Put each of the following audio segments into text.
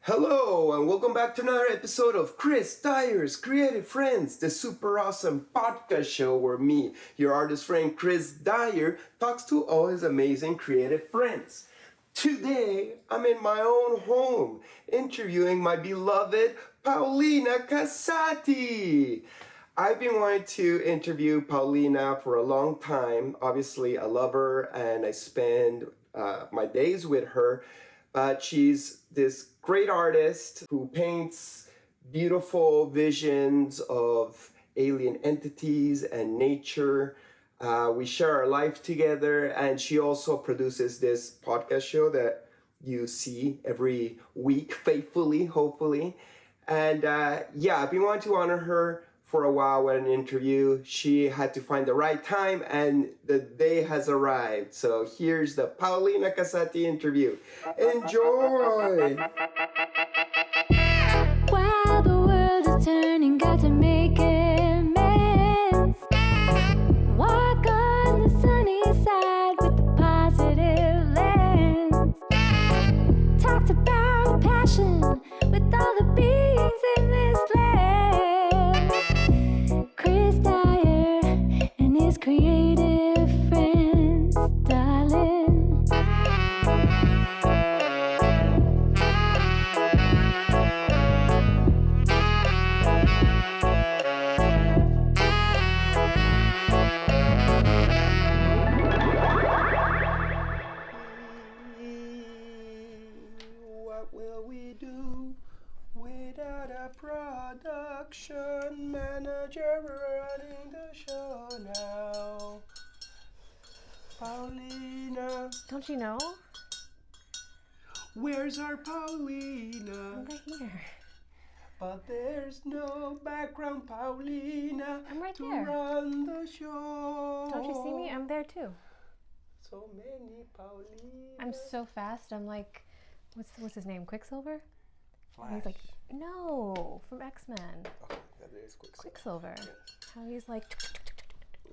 Hello, and welcome back to another episode of Chris Dyer's Creative Friends, the super awesome podcast show where me, your artist friend Chris Dyer, talks to all his amazing creative friends. Today, I'm in my own home, interviewing my beloved Paulina Casati. I've been wanting to interview Paulina for a long time. Obviously, I love her and I spend my days with her. But she's this great artist who paints beautiful visions of alien entities and nature. We share our life together, and she also produces this podcast show that you see every week faithfully, hopefully. And I've been wanting to honor her for a while with an interview. She had to find the right time, and the day has arrived. So here's the Paulina Casati interview. Enjoy! While the world is turning, got to make amends. Walk on the sunny side with the positive lens. Talked about passion with all the beings in this land. Chris Dyer and his creative friends, darling. What will we do without a production manager running the show now? Paulina, Don't you know? where's our Paulina? I'm right here. But there's no background Paulina I'm right to there. run the show. Don't you see me? I'm there too. So many Paulina. I'm so fast. I'm like, what's his name? Quicksilver? Flash. He's like, no, from X-Men. Oh, that is Quicksilver. Quicksilver. Yes. How he's like.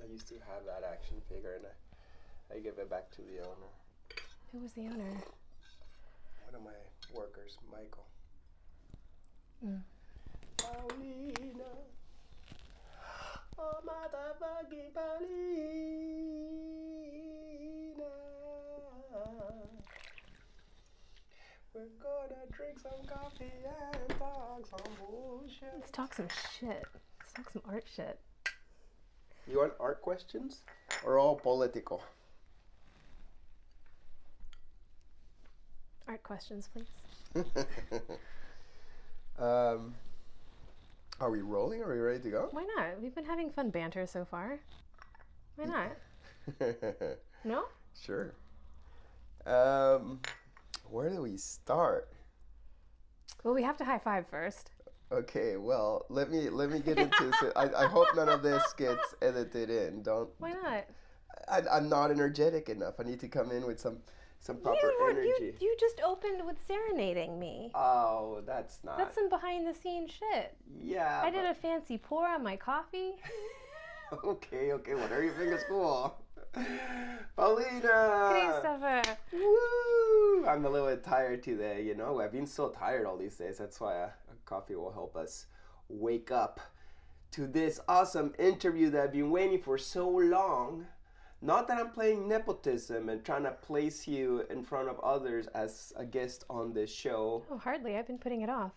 I used to have that action figure and I give it back to the owner. Who was the owner? One of my workers, Michael. Mm. Paulina. Oh, motherfucking Paulina. We're gonna drink some coffee and talk some bullshit. Let's talk some shit. Let's talk some art shit. You want art questions or all political? Art questions, please. Are we rolling? Are we ready to go? Why not? We've been having fun banter so far. Why not? No? Sure. Where do we start? Well, we have to high five first. Okay, well, let me get into this. I hope none of this gets edited in. Why not? I'm not energetic enough. I need to come in with some proper energy. You just opened with serenading me. Oh, that's not. That's some behind the scenes shit. Yeah. I did a fancy pour on my coffee. Okay. Whatever you think is cool. Paulina! Christopher! Woo! I'm a little bit tired today, you know. I've been so tired all these days. That's why a coffee will help us wake up to this awesome interview that I've been waiting for so long. Not that I'm playing nepotism and trying to place you in front of others as a guest on this show. Oh, hardly. I've been putting it off.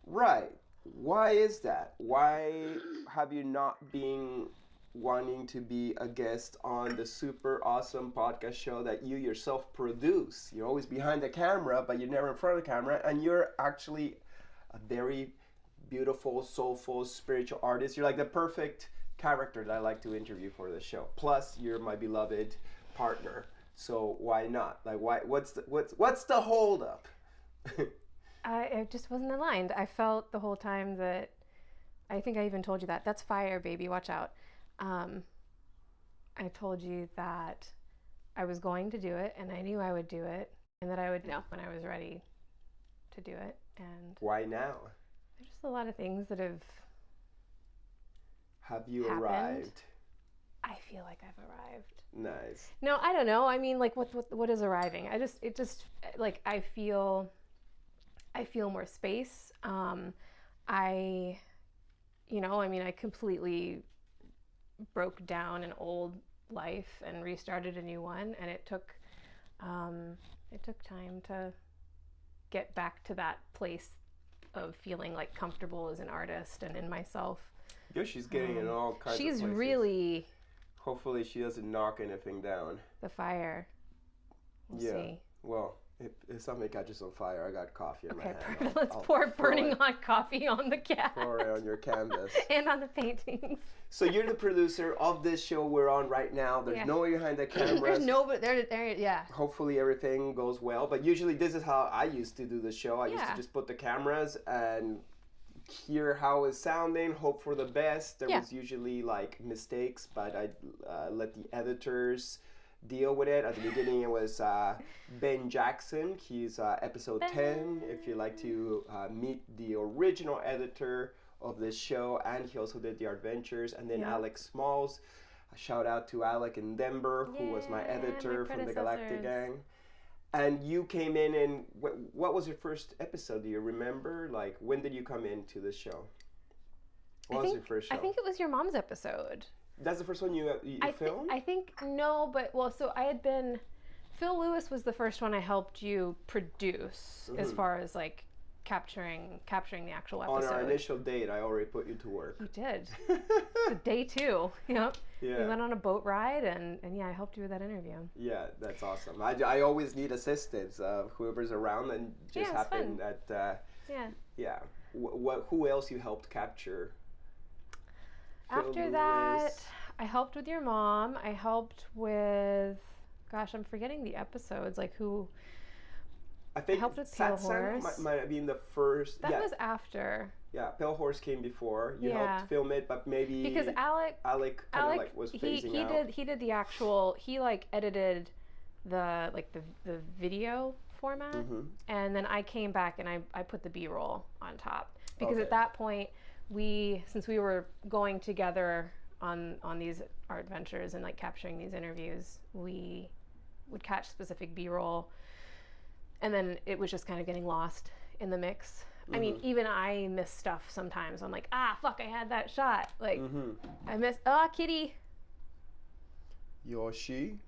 Right. Why is that? Why have you not been wanting to be a guest on the super awesome podcast show that you yourself produce? You're always behind the camera, but you're never in front of the camera, and you're actually a very beautiful, soulful, spiritual artist. You're like the perfect character that I like to interview for the show. Plus, you're my beloved partner. So why not? Like, why? What's the hold up? I just wasn't aligned. I felt the whole time that, I think I even told you that. That's fire, baby. Watch out. I told you that I was going to do it, and I knew I would do it, and that I would know when I was ready to do it. And why now? there's just a lot of things that have you happened. arrived? I feel like I've arrived. Nice. No, I don't know. I mean, like, what is arriving? I I feel more space. I completely broke down an old life and restarted a new one, and it took time to get back to that place of feeling like comfortable as an artist and in myself. Yeah, she's getting in all kinds of places. She's really... Hopefully she doesn't knock anything down. The fire. We'll see. Well, if something catches on fire, I got coffee in my hand. Let's pour burning hot coffee on the cat. Pour it on your canvas. And on the paintings. So you're the producer of this show we're on right now. There's no one behind the camera. There's nobody there. Yeah. Hopefully everything goes well. But usually this is how I used to do the show. I used to just put the cameras and hear how it's sounding, hope for the best. There was usually like mistakes, but I let the editors deal with it. At the beginning it was Ben Jackson. He's episode 10 if you'd like to meet the original editor of this show, and he also did the adventures. And then Alex Smalls, a shout out to Alec in Denver, who was my editor from the Galactic Gang. And you came in, and what was your first episode? Do you remember? Like, when did you come into the show? What was your first show? I think it was your mom's episode. That's the first one you filmed? I think, no, but, so I had been, Phil Lewis was the first one I helped you produce, as far as, like, capturing the actual episode. On our initial date, I already put you to work. You did. The day 2. Yep. Yeah. We went on a boat ride, and I helped you with that interview. Yeah, that's awesome. I always need assistance. Whoever's around, and just happened that. Yeah. Who else you helped capture? After that, I helped with your mom. I helped with, gosh, I'm forgetting the episodes. Like who? I think helped with Pale Horse. Might have been the first. That was after. Yeah, Pale Horse came before. You helped film it, but maybe because Alec kind of like was phasing out. He did the actual. He like edited the video format, and then I came back and I put the B-roll on top because at that point since we were going together on these art adventures and like capturing these interviews, we would catch specific B-roll. And then it was just kind of getting lost in the mix. I mean, even I miss stuff sometimes. I'm like, fuck, I had that shot. Like, I missed, kitty. Yoshi.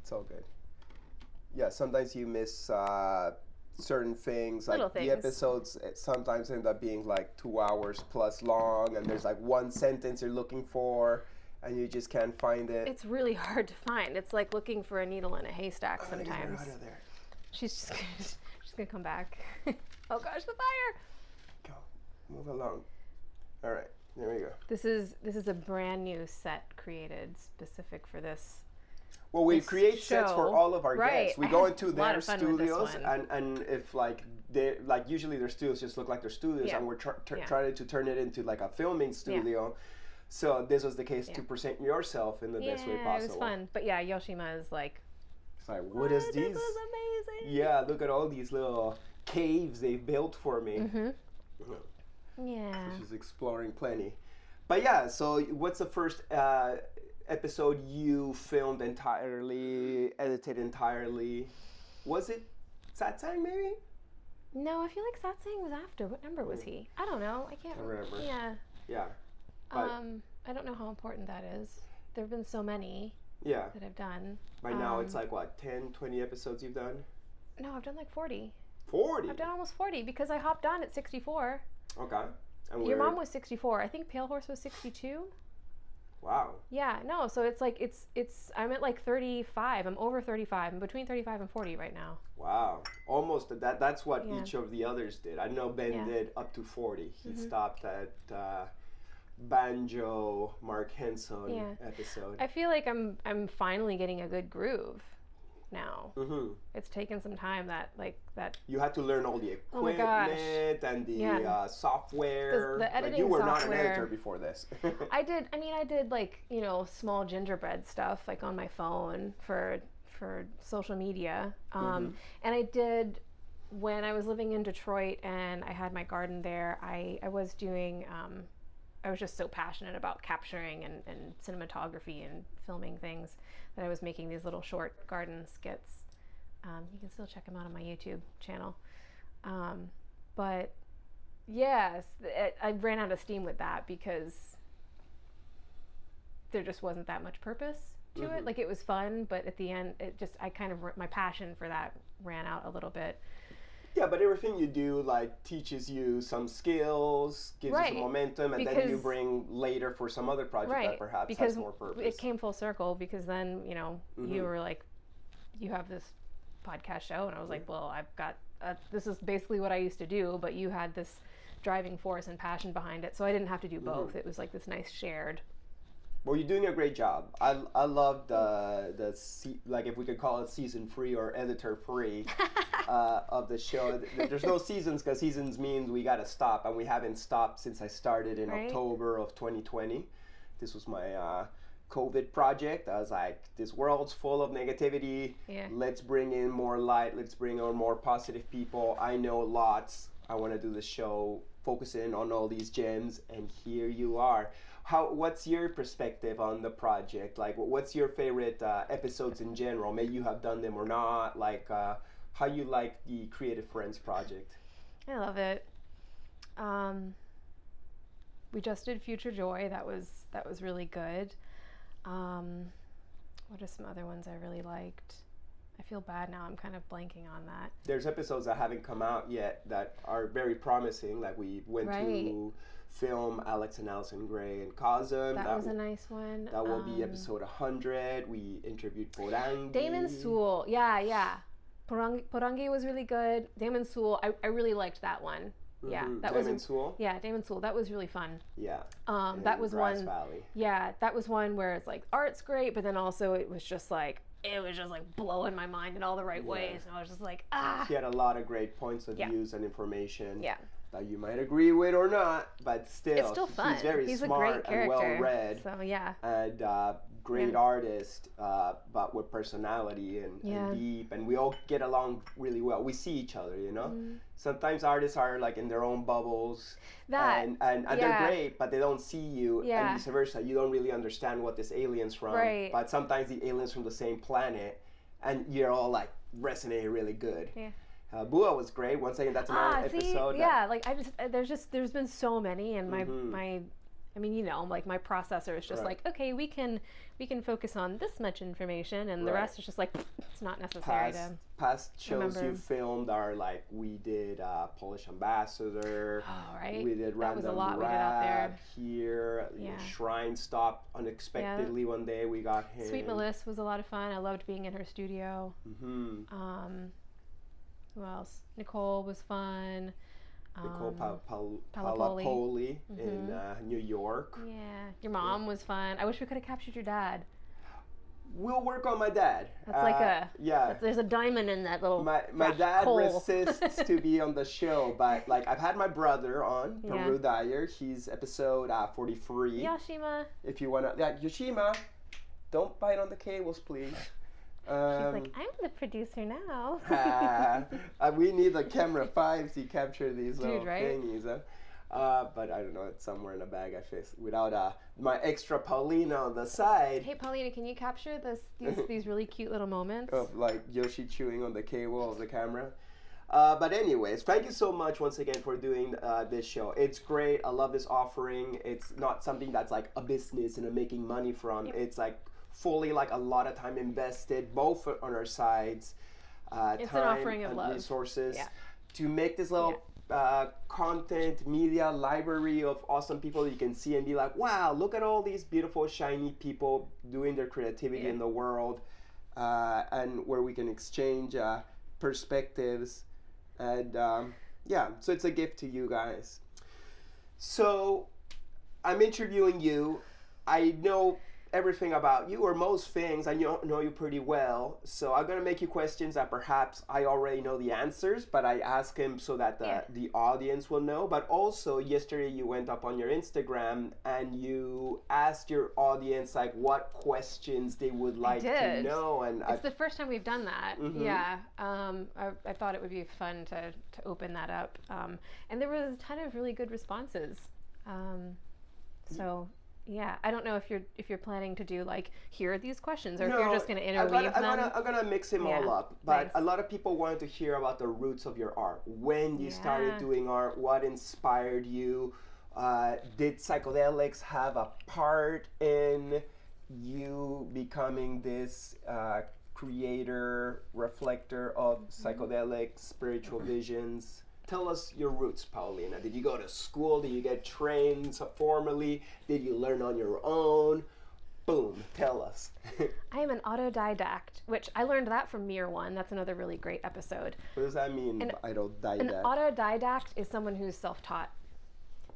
It's all good. Yeah, sometimes you miss certain things. Like Little things. The episodes sometimes end up being like 2 hours plus long, and there's like one sentence you're looking for, and you just can't find it. It's really hard to find. It's like looking for a needle in a haystack sometimes. Get her out of there. She's gonna come back. Oh gosh, the fire! Go, move along. All right, there we go. This is a brand new set created specific for this. Well, we create sets for all of our guests. We go into their studios, and if like they usually their studios just look like their studios, and we're trying to turn it into like a filming studio. So this was the case to present yourself in the best way possible. It was fun. But yeah, Yoshima is like, it's like, what is these? This is amazing. Yeah, look at all these little caves they built for me. Yeah. So she's exploring plenty. But yeah, so what's the first episode you filmed entirely, edited entirely? Was it Satsang maybe? No, I feel like Satsang was after. What number was he? I don't know. I can't remember. Yeah. But, I don't know how important that is. There have been so many that I've done. By now it's like what, 10, 20 episodes you've done? No, I've done like 40. 40? I've done almost 40 because I hopped on at 64. Okay. And your mom was 64. I think Pale Horse was 62. Wow. Yeah, no, so it's like it's I'm at like 35. I'm over 35. I'm between 35 and 40 right now. Wow. Almost that's what each of the others did. I know Ben did up to 40. He stopped at Banjo Mark Henson episode. I feel like I'm finally getting a good groove now. It's taken some time that you had to learn all the equipment and the software. The editing you were software. Not an editor before this. I did like, small gingerbread stuff like on my phone for social media. And I did when I was living in Detroit and I had my garden there. I was doing I was just so passionate about capturing and cinematography and filming things that I was making these little short garden skits. You can still check them out on my YouTube channel. But yes, I ran out of steam with that because there just wasn't that much purpose to it. Like, it was fun, but at the end, my passion for that ran out a little bit. Yeah, but everything you do, like, teaches you some skills, gives you some momentum, and then you bring later for some other project that perhaps has more purpose. It came full circle because then, you know, you were like, you have this podcast show, and I was like, well, I've got, this is basically what I used to do, but you had this driving force and passion behind it, so I didn't have to do both. It was like this nice shared. Well, you're doing a great job. I love like, if we could call it season 3 or editor 3 of the show. There's no seasons because seasons means we got to stop, and we haven't stopped since I started in October of 2020. This was my COVID project. I was like, this world's full of negativity. Yeah. Let's bring in more light. Let's bring on more positive people. I know lots. I want to do the show focusing on all these gems, and here you are. What's your perspective on the project? Like, what's your favorite episodes in general? Maybe you have done them or not. Like, how you like the Creative Friends project? I love it. We just did Future Joy. That was really good. What are some other ones I really liked? I feel bad now. I'm kind of blanking on that. There's episodes that haven't come out yet that are very promising. Like, we went to film Alex and Allison Gray and Cosm. That was a nice one. That will be episode 100. We interviewed Porangi. Damon Sewell. Yeah. Porangi was really good. Damon Sewell, I really liked that one. Yeah, that was Damon Sewell. Yeah, Damon Sewell. That was really fun. Yeah. That was Grass one. Valley. Yeah, that was one where it's like art's great, but then also it was just like blowing my mind in all the right ways, and I was just like, ah. She had a lot of great points of views and information. Yeah. That you might agree with or not, but still, it's still fun. He's very smart and well-read. So yeah. And great artist, but with personality and deep, and we all get along really well. We see each other, you know. Sometimes artists are like in their own bubbles, and they're great, but they don't see you, and vice versa. You don't really understand what this alien's from, but sometimes the alien's from the same planet, and you're all like resonating really good. Yeah. Bua was great. Once again, that's another episode. Yeah, like there's been so many, and my I mean, you know, like my processor is just like, okay, we can focus on this much information, and the rest is just like, it's not necessary past shows you filmed are like, we did Polish Ambassador. Oh, right. We did Random Rad here. Yeah. Shrine stopped unexpectedly one day. We got him. Sweet Melissa was a lot of fun. I loved being in her studio. Who else? Nicole was fun. Nicole Palapoli in New York. Yeah. Your mom was fun. I wish we could have captured your dad. We'll work on my dad. That's like there's a diamond in that little My dad resists to be on the show, but like, I've had my brother on, Dyer. He's episode 43. Yoshima. If you want to, Yoshima, don't bite on the cables, please. She's like, I'm the producer now. We need the camera 5 to capture these little thingies. But I don't know, it's somewhere in a bag I fixed without my extra Paulina on the side. Hey Paulina, can you capture these really cute little moments? Of like Yoshi chewing on the cable of the camera. But anyways, thank you so much once again for doing this show. It's great. I love this offering. It's not something that's like a business and making money from. Yep. It's like fully like a lot of time invested, both on our sides, it's time an offering of and love. Resources to make this little content media library of awesome people you can see and be like, wow, look at all these beautiful shiny people doing their creativity in the world, and where we can exchange perspectives, and so it's a gift to you guys. So I'm interviewing you. I know everything about you, or most things. I know you pretty well, so I'm gonna make you questions that perhaps I already know the answers, but I ask him so that the audience will know. But also, yesterday you went up on your Instagram and you asked your audience like what questions they would like to know, and it's the first time we've done that. I thought it would be fun to open that up, and there was a ton of really good responses. So Yeah, I don't know if you're planning to do like, here are these questions, or if No, you're just going to interweave them. I'm gonna mix them all up. But a lot of people wanted to hear about the roots of your art. When you started doing art, what inspired you? Did psychedelics have a part in you becoming this creator, reflector of psychedelic spiritual visions? Tell us your roots, Paulina. Did you go to school? Did you get trained formally? Did you learn on your own? Boom, tell us. I am an autodidact, which I learned that from Mirror One. That's another really great episode. What does that mean, autodidact? An autodidact is someone who's self-taught.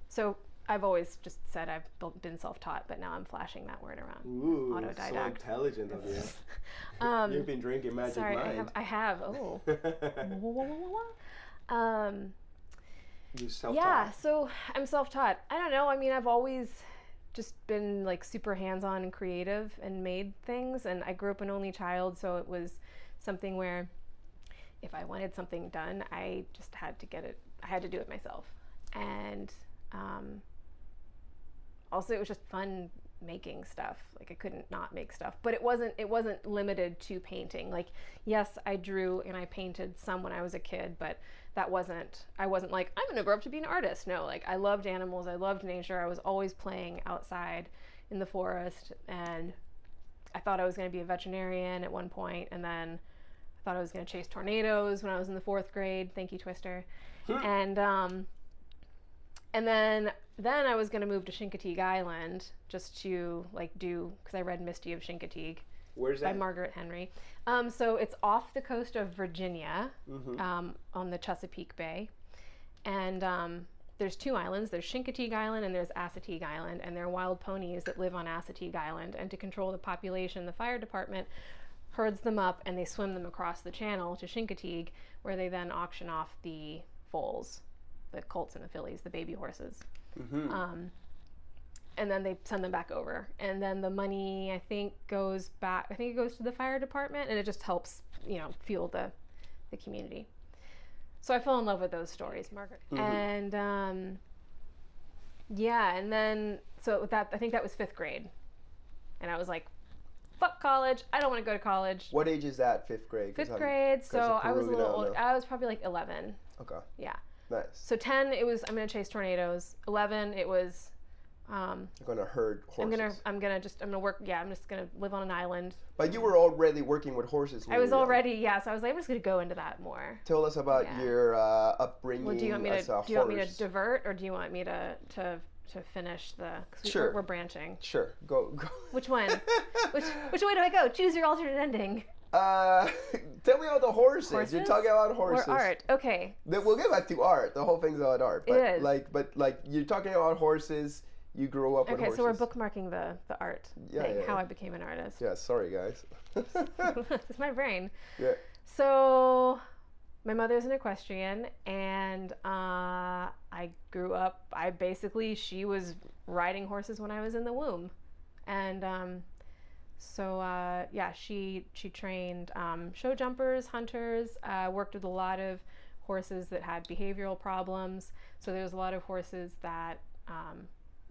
So I've always just said I've been self-taught, but now I'm flashing that word around. Ooh, autodidact. So intelligent of you. You've been drinking Magic Mind. I have. Oh. You self-taught. Yeah, so I'm self-taught. I don't know. I mean, I've always just been like super hands-on and creative and made things. And I grew up an only child, so it was something where if I wanted something done, I just had to get it. I had to do it myself. And also, it was just fun making stuff. Like, I couldn't not make stuff, but it wasn't limited to painting. Like, yes, I drew and I painted some when I was a kid, but I wasn't like, I'm gonna grow up to be an artist. No, like, I loved animals, I loved nature. I was always playing outside in the forest, and I thought I was gonna be a veterinarian at one point, and then I thought I was gonna chase tornadoes when I was in the 4th grade. Thank you, Twister. And then I was going to move to Chincoteague Island just to because I read Misty of Chincoteague. Where's that? By Margaret Henry. So it's off the coast of Virginia, on the Chesapeake Bay. And there's 2 islands. There's Chincoteague Island and there's Assateague Island. And there are wild ponies that live on Assateague Island. And to control the population, the fire department herds them up and they swim them across the channel to Chincoteague, where they then auction off the foals. The colts and the fillies, the baby horses. And then they send them back over. And then the money, I think it goes to the fire department, and it just helps, fuel the community. So I fell in love with those stories, Margaret. And and then, so with that, I think that was 5th grade. And I was like, fuck college, I don't want to go to college. What age is that, 5th grade? 5th grade, so I was a little old. I was probably like 11. Okay. Yeah. Nice. So 10, it was, I'm going to chase tornadoes. 11, it was, I'm going to herd horses. I'm going to work, I'm just going to live on an island. But you were already working with horses. I was already, so I was like, I'm just going to go into that more. Tell us about your upbringing. Well, do you want me to divert, or do you want me to finish the, sure. We're branching. Sure, go. Which one? which way do I go? Choose your alternate ending. Tell me about the horses. You're talking about horses. Or art. Okay. We'll get back to art. The whole thing's about art. But it is. But you're talking about horses. You grew up with horses. Okay, so we're bookmarking the art thing, how I became an artist. Yeah, sorry guys. It's my brain. Yeah. So my mother's an equestrian, and I grew up, she was riding horses when I was in the womb. And she trained show jumpers, hunters, worked with a lot of horses that had behavioral problems. So there's a lot of horses that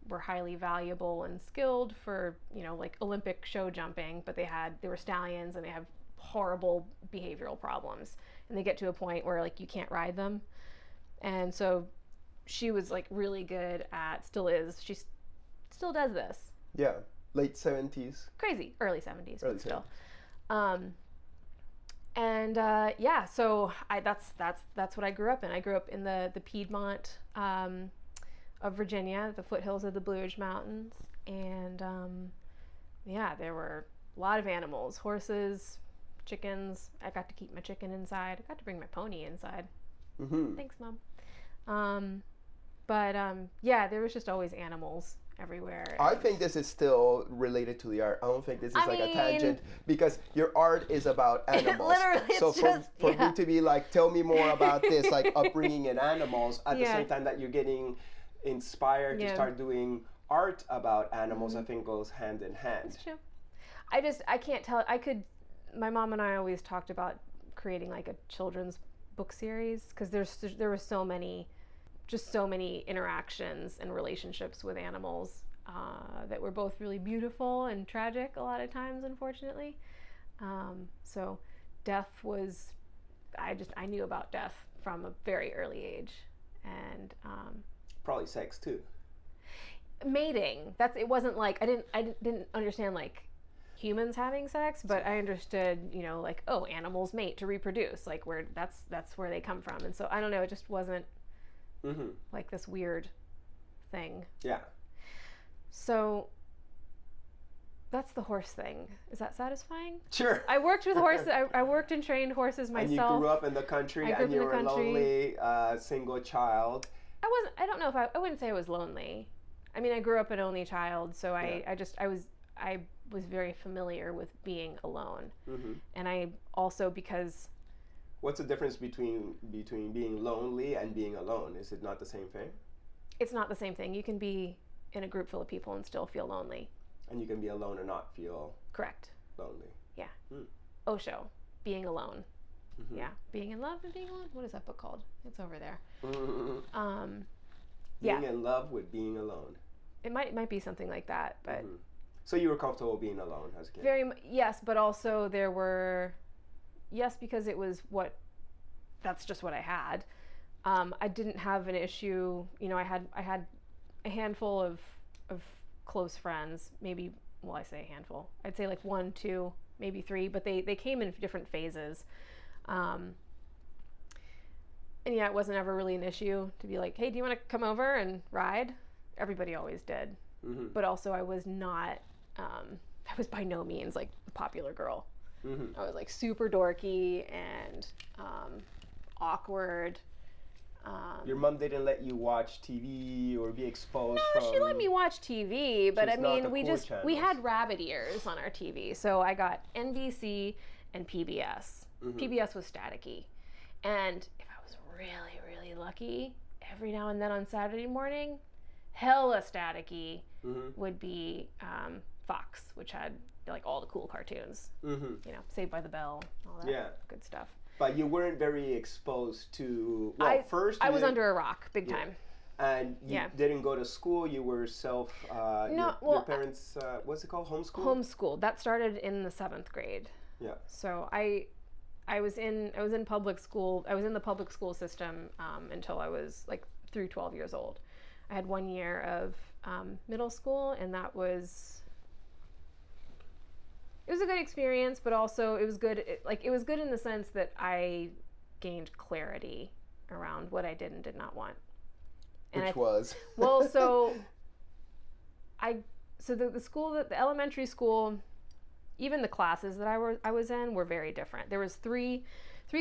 were highly valuable and skilled for, like Olympic show jumping, but they were stallions and they have horrible behavioral problems. And they get to a point where like you can't ride them. And so she was like really good she still does this. Yeah. Late 70s. Crazy. Early 70s, but still. 70s. So that's what I grew up in. I grew up in the Piedmont of Virginia, the foothills of the Blue Ridge Mountains. And there were a lot of animals, horses, chickens. I got to keep my chicken inside. I got to bring my pony inside. Thanks, Mom. There was just always animals everywhere. I think this is still related to the art. I don't think this is a tangent, because your art is about animals. Literally, so for me to be like, tell me more about this, like upbringing in animals, at the same time that you're getting inspired to start doing art about animals, I think goes hand in hand. That's true. I can't tell. My mom and I always talked about creating like a children's book series, because there were so many interactions and relationships with animals. that were both really beautiful and tragic a lot of times, unfortunately. So death was, I knew about death from a very early age. And probably sex too. Mating. It wasn't like, I didn't understand like humans having sex, but I understood, you know, like, oh, animals mate to reproduce, like where that's where they come from. And so I don't know, it just wasn't like this weird thing. Yeah. So that's the horse thing. Is that satisfying? Sure. I worked with horses. I worked and trained horses myself. And you grew up in the country, and you were a lonely single child. I don't know if I wouldn't say I was lonely. I mean, I grew up an only child, so I was very familiar with being alone. And I also, because... What's the difference between being lonely and being alone? Is it not the same thing? It's not the same thing. You can be in a group full of people and still feel lonely. And you can be alone and not feel... Correct. Lonely. Yeah. Osho, being alone. Yeah. Being in love and being alone? What is that book called? It's over there. Being in love with being alone. It might be something like that, but... So you were comfortable being alone as a kid? Yes, but also there were... Yes, because it was that's just what I had. I didn't have an issue, you know, I had a handful of close friends, maybe, well, I say a handful. I'd say like 1, 2, maybe 3, but they came in different phases. And yeah, it wasn't ever really an issue to be like, hey, do you want to come over and ride? Everybody always did. But also I was not, I was by no means like the popular girl. I was like super dorky and awkward. Your mom didn't let you watch TV or be exposed from... No, she let me watch TV, but I mean, cool we had rabbit ears on our TV. So I got NBC and PBS. PBS was staticky. And if I was really, really lucky, every now and then on Saturday morning, hella staticky would be Fox, which had like all the cool cartoons. You know, Saved by the Bell, all that good stuff. But you weren't very exposed to... Well, I was under a rock, big time. And you didn't go to school. You were your parents, what's it called? Homeschool? Homeschooled. That started in the 7th grade. Yeah. So I was in public school. I was in the public school system until I was like through 12 years old. I had 1 year of middle school, and that was... It was a good experience, but also it was good. It was good in the sense that I gained clarity around what I did and did not want. And Which was? Well, so the school, the elementary school, even the classes that I was in were very different. There was three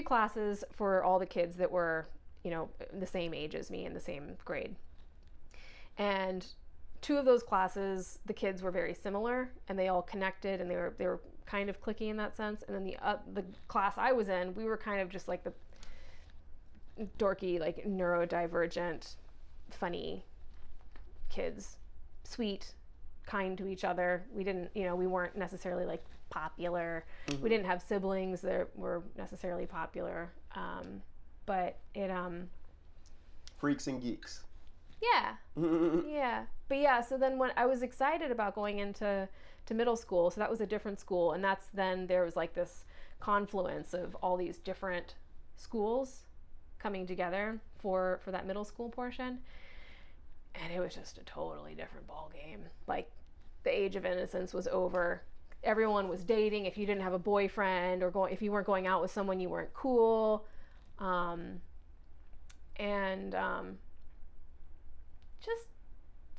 classes for all the kids that were, you know, the same age as me in the same grade. And 2 of those classes, the kids were very similar, and they all connected, and they were kind of cliquey in that sense. And then the class I was in, we were kind of just like the dorky, like neurodivergent, funny kids, sweet, kind to each other. We didn't, you know, we weren't necessarily like popular. We didn't have siblings that were necessarily popular, but it Freaks and geeks. Yeah. Yeah. But yeah, so then when I was excited about going into middle school, so that was a different school, and that's then there was like this confluence of all these different schools coming together for that middle school portion. And it was just a totally different ball game. Like, the age of innocence was over. Everyone was dating. If you didn't have a boyfriend or if you weren't going out with someone, you weren't cool. Just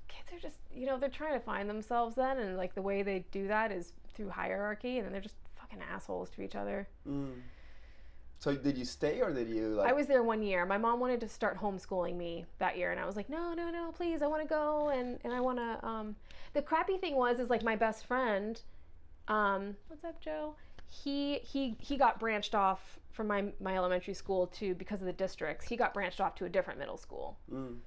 kids are just, you know, they're trying to find themselves then, and like the way they do that is through hierarchy, and then they're just fucking assholes to each other. So did you stay, or did you like... I was there 1 year. My mom wanted to start homeschooling me that year, and I was like, no, please, I want to go, and I want to, the crappy thing is like my best friend, what's up, Joe? He got branched off from my elementary school because of the districts. He got branched off to a different middle school.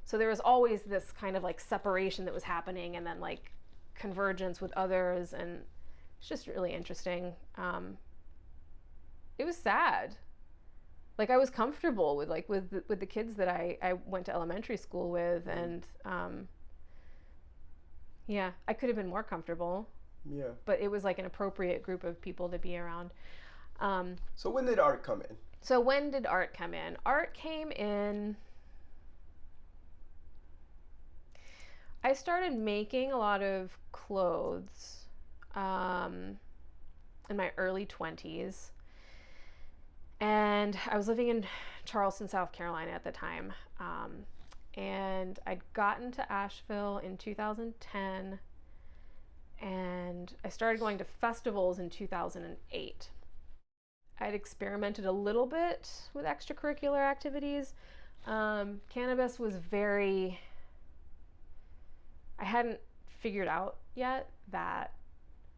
So there was always this kind of like separation that was happening, and then like convergence with others, and it's just really interesting. It was sad. Like, I was comfortable with the kids that I went to elementary school with, and Yeah, I could have been more comfortable. Yeah. But it was like an appropriate group of people to be around. So when did art come in? So when did art come in? Art came in... I started making a lot of clothes in my early 20s. And I was living in Charleston, South Carolina at the time. And I'd gotten to Asheville in 2010. And I started going to festivals in 2008. I'd experimented a little bit with extracurricular activities. Cannabis was very... I hadn't figured out yet that,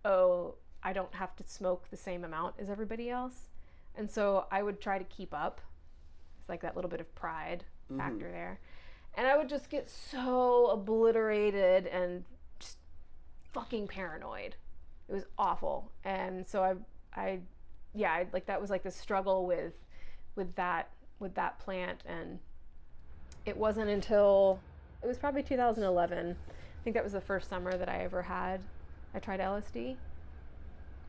I don't have to smoke the same amount as everybody else. And so I would try to keep up. It's like that little bit of pride factor there. And I would just get so obliterated and just fucking paranoid. It was awful. And so I like that was like the struggle with that plant. And it wasn't until, it was probably 2011. I think that was the first summer that I tried LSD.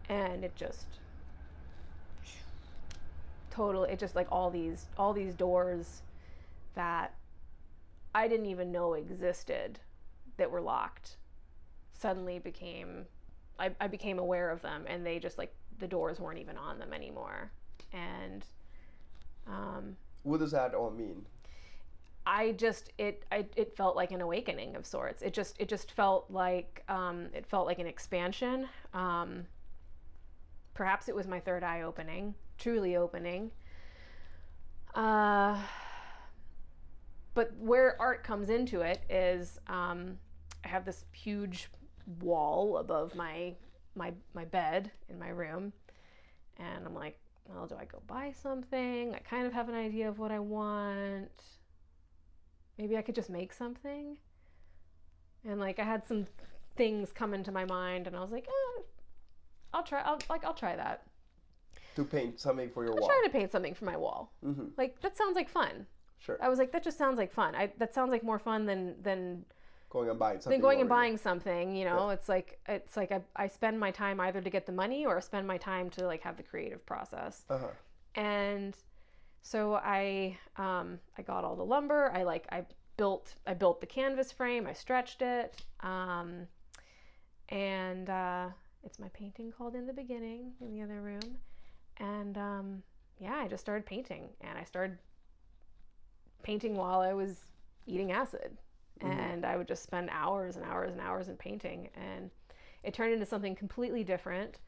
And it just totally, it just like all these doors that I didn't even know existed that were locked suddenly became, I became aware of them, and they just like, the doors weren't even on them anymore. And what does that all mean? It felt like an awakening of sorts. It just felt like an expansion. Perhaps it was my third eye opening, truly opening. But where art comes into it is, I have this huge wall above my bed in my room, and I'm like, well, do I go buy something? I kind of have an idea of what I want. Maybe I could just make something. And like I had some things come into my mind, and I was like, I'll try that. To paint something for your wall. I'll try to paint something for my wall. Mm-hmm. Like that sounds like fun. Sure. I was like, that just sounds like fun. That sounds like more fun than going and buying something. Buying something, you know. Yeah. It's like I spend my time either to get the money or spend my time to like have the creative process. And so I got all the lumber. I built the canvas frame. I stretched it. And it's my painting called In the Beginning in the other room. And I just started painting, and I started painting while I was eating acid. And I would just spend hours and hours and hours in painting, and it turned into something completely different.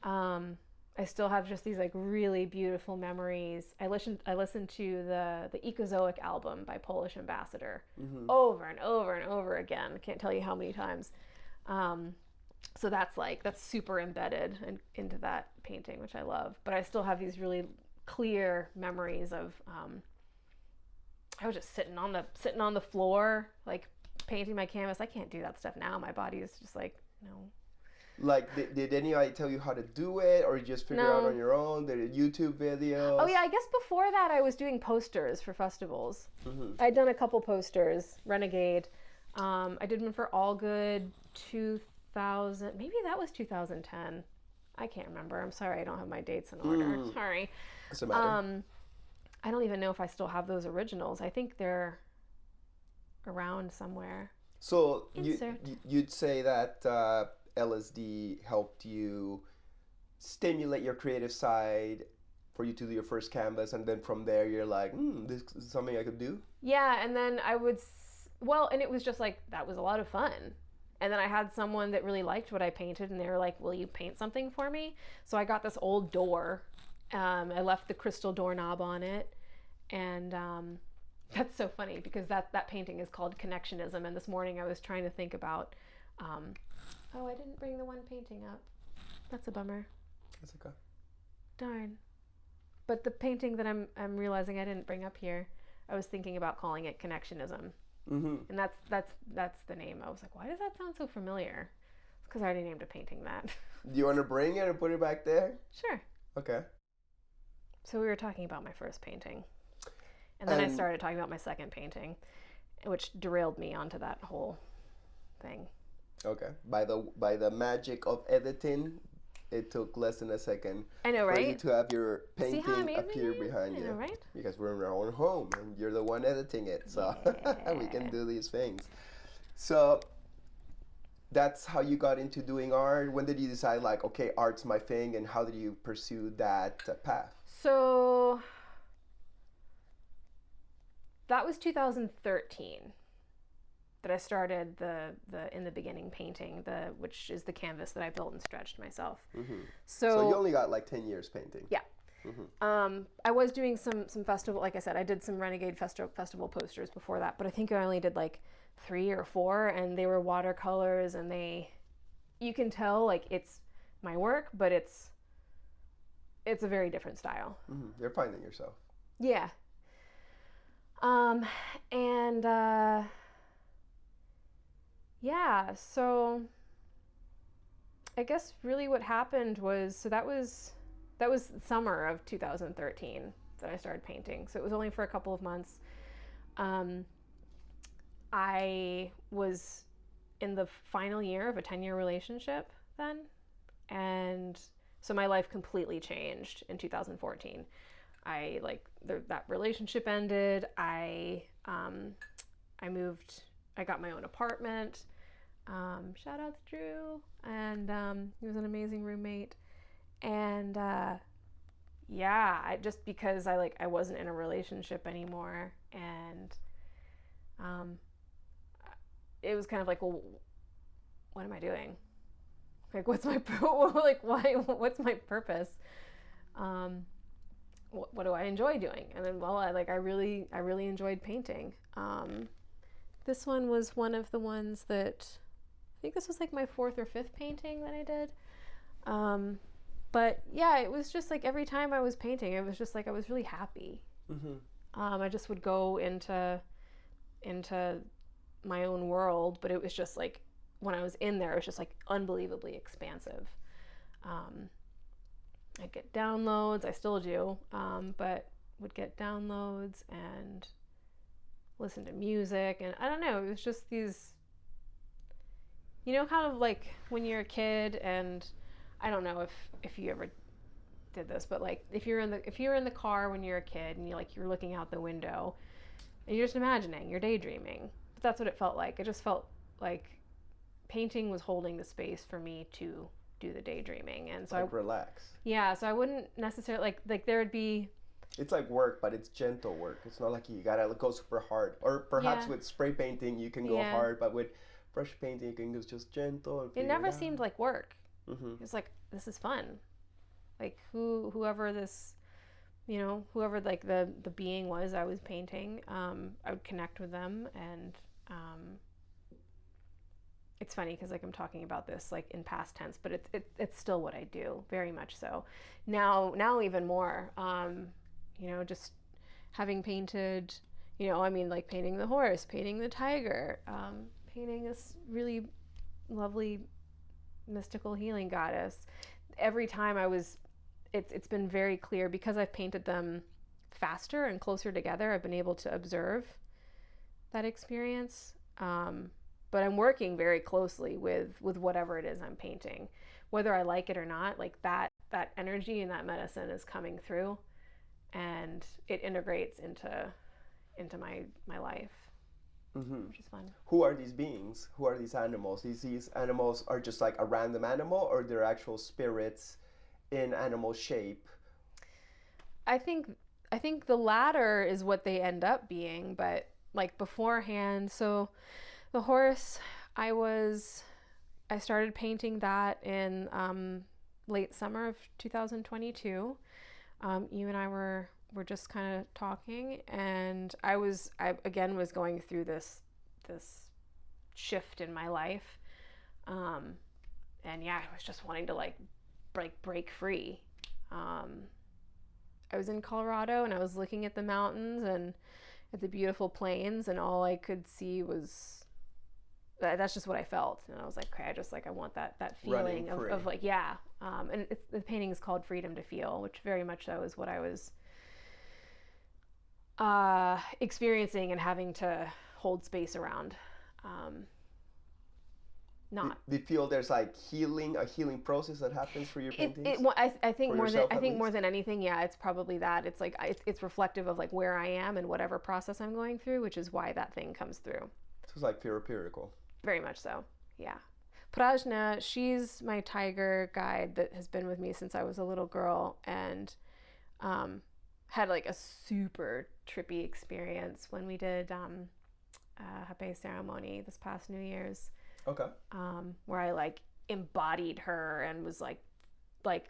I still have just these like really beautiful memories. I listened to the Ecozoic album by Polish Ambassador over and over and over again. I can't tell you how many times. So that's super embedded into that painting, which I love. But I still have these really clear memories of I was just sitting on the floor, like painting my canvas. I can't do that stuff now. My body is just like, no. Like, did anybody tell you how to do it, or you just figure out on your own? Did it YouTube videos? Oh yeah, I guess before that I was doing posters for festivals. I'd done a couple posters, Renegade. I did one for All Good 2000, maybe that was 2010. I can't remember. I'm sorry, I don't have my dates in order. Sorry. Doesn't matter. I don't even know if I still have those originals. I think they're around somewhere. So you'd say that LSD helped you stimulate your creative side for you to do your first canvas, and then from there you're like, this is something I could do? Yeah, and then and it was just like, that was a lot of fun. And then I had someone that really liked what I painted, and they were like, will you paint something for me? So I got this old door. I left the crystal doorknob on it, and that's so funny because that painting is called Connectionism. And this morning I was trying to think about, I didn't bring the one painting up. That's a bummer. That's okay. Darn. But the painting that I'm realizing I didn't bring up here, I was thinking about calling it Connectionism. And that's the name. I was like, why does that sound so familiar? It's because I already named a painting that. Do you want to bring it and put it back there? Sure. Okay. So we were talking about my first painting. And then I started talking about my second painting, which derailed me onto that whole thing. Okay. By the magic of editing, it took less than a second I know, for you right? to have your See how painting amazing appear I am? behind I you. know, right? Because we're in our own home and you're the one editing it, so we can Yeah. do these things. So that's how you got into doing art. When did you decide, like, okay, art's my thing, and how did you pursue that path? So that was 2013 that I started the in the beginning painting, which is the canvas that I built and stretched myself. So you only got like 10 years painting. Yeah. I was doing some festival, like I said, I did some Renegade festival posters before that, but I think I only did like 3 or 4, and they were watercolors, and you can tell like it's my work, but it's a very different style. You're finding yourself. Yeah. And yeah, so I guess really what happened was, so that was summer of 2013 that I started painting. So it was only for a couple of months. I was in the final year of a 10-year relationship then. And so my life completely changed in 2014. That relationship ended. I moved, I got my own apartment. Shout out to Drew. And he was an amazing roommate. And just because I wasn't in a relationship anymore, and it was kind of like, well, what am I doing? Like, what's my what's my purpose? What do I enjoy doing? And then, well, I really enjoyed painting. This one was one of the ones that, I think this was like my 4th or 5th painting that I did. But yeah, it was just like every time I was painting, it was just like I was really happy. I just would go into my own world, but it was just like, when I was in there, it was just like unbelievably expansive. I'd get downloads, I still do, but would get downloads and listen to music, and I don't know, it was just these, kind of like when you're a kid, and I don't know if you ever did this, but like if you're in the car when you're a kid and you're looking out the window and you're just imagining, you're daydreaming. But that's what it felt like. It just felt like painting was holding the space for me to do the daydreaming, and so relax. Yeah, so I wouldn't necessarily like there would be. It's like work, but it's gentle work. It's not like you gotta go super hard. Or perhaps with spray painting you can go hard, but with brush painting you can go just gentle. And it never seemed like work. It was like, this is fun. Like whoever this, whoever like the being was I was painting, I would connect with them, and it's funny because like I'm talking about this like in past tense, but it's still what I do, very much so. Now even more. Just having painted, like painting the horse, painting the tiger, painting this really lovely mystical healing goddess. Every time it's been very clear, because I've painted them faster and closer together, I've been able to observe that experience. But I'm working very closely with whatever it is I'm painting, whether I like it or not. Like that energy and that medicine is coming through, and it integrates into my life, which is fun. Who are these beings? Who are these animals? These animals are just like a random animal, or they're actual spirits in animal shape? I think the latter is what they end up being, but like beforehand, so the horse, I started painting that in late summer of 2022. You and I were just kind of talking, and I again was going through this shift in my life, and yeah, I was just wanting to like break free. I was in Colorado, and I was looking at the mountains and at the beautiful plains, and all I could see was, that's just what I felt. And I was like, okay, I want that feeling of like, yeah. And the painting is called Freedom to Feel, which very much so is what I was experiencing and having to hold space around. not. Do you feel there's like a healing process that happens for your paintings? I think For more than anything, yeah, it's probably that. It's like it's reflective of like where I am and whatever process I'm going through, which is why that thing comes through. So it's like therapeutic. Very much so. Yeah. Prajna, she's my tiger guide that has been with me since I was a little girl, and had like a super trippy experience when we did Hape ceremony this past New Year's. Okay. Where I like embodied her and was like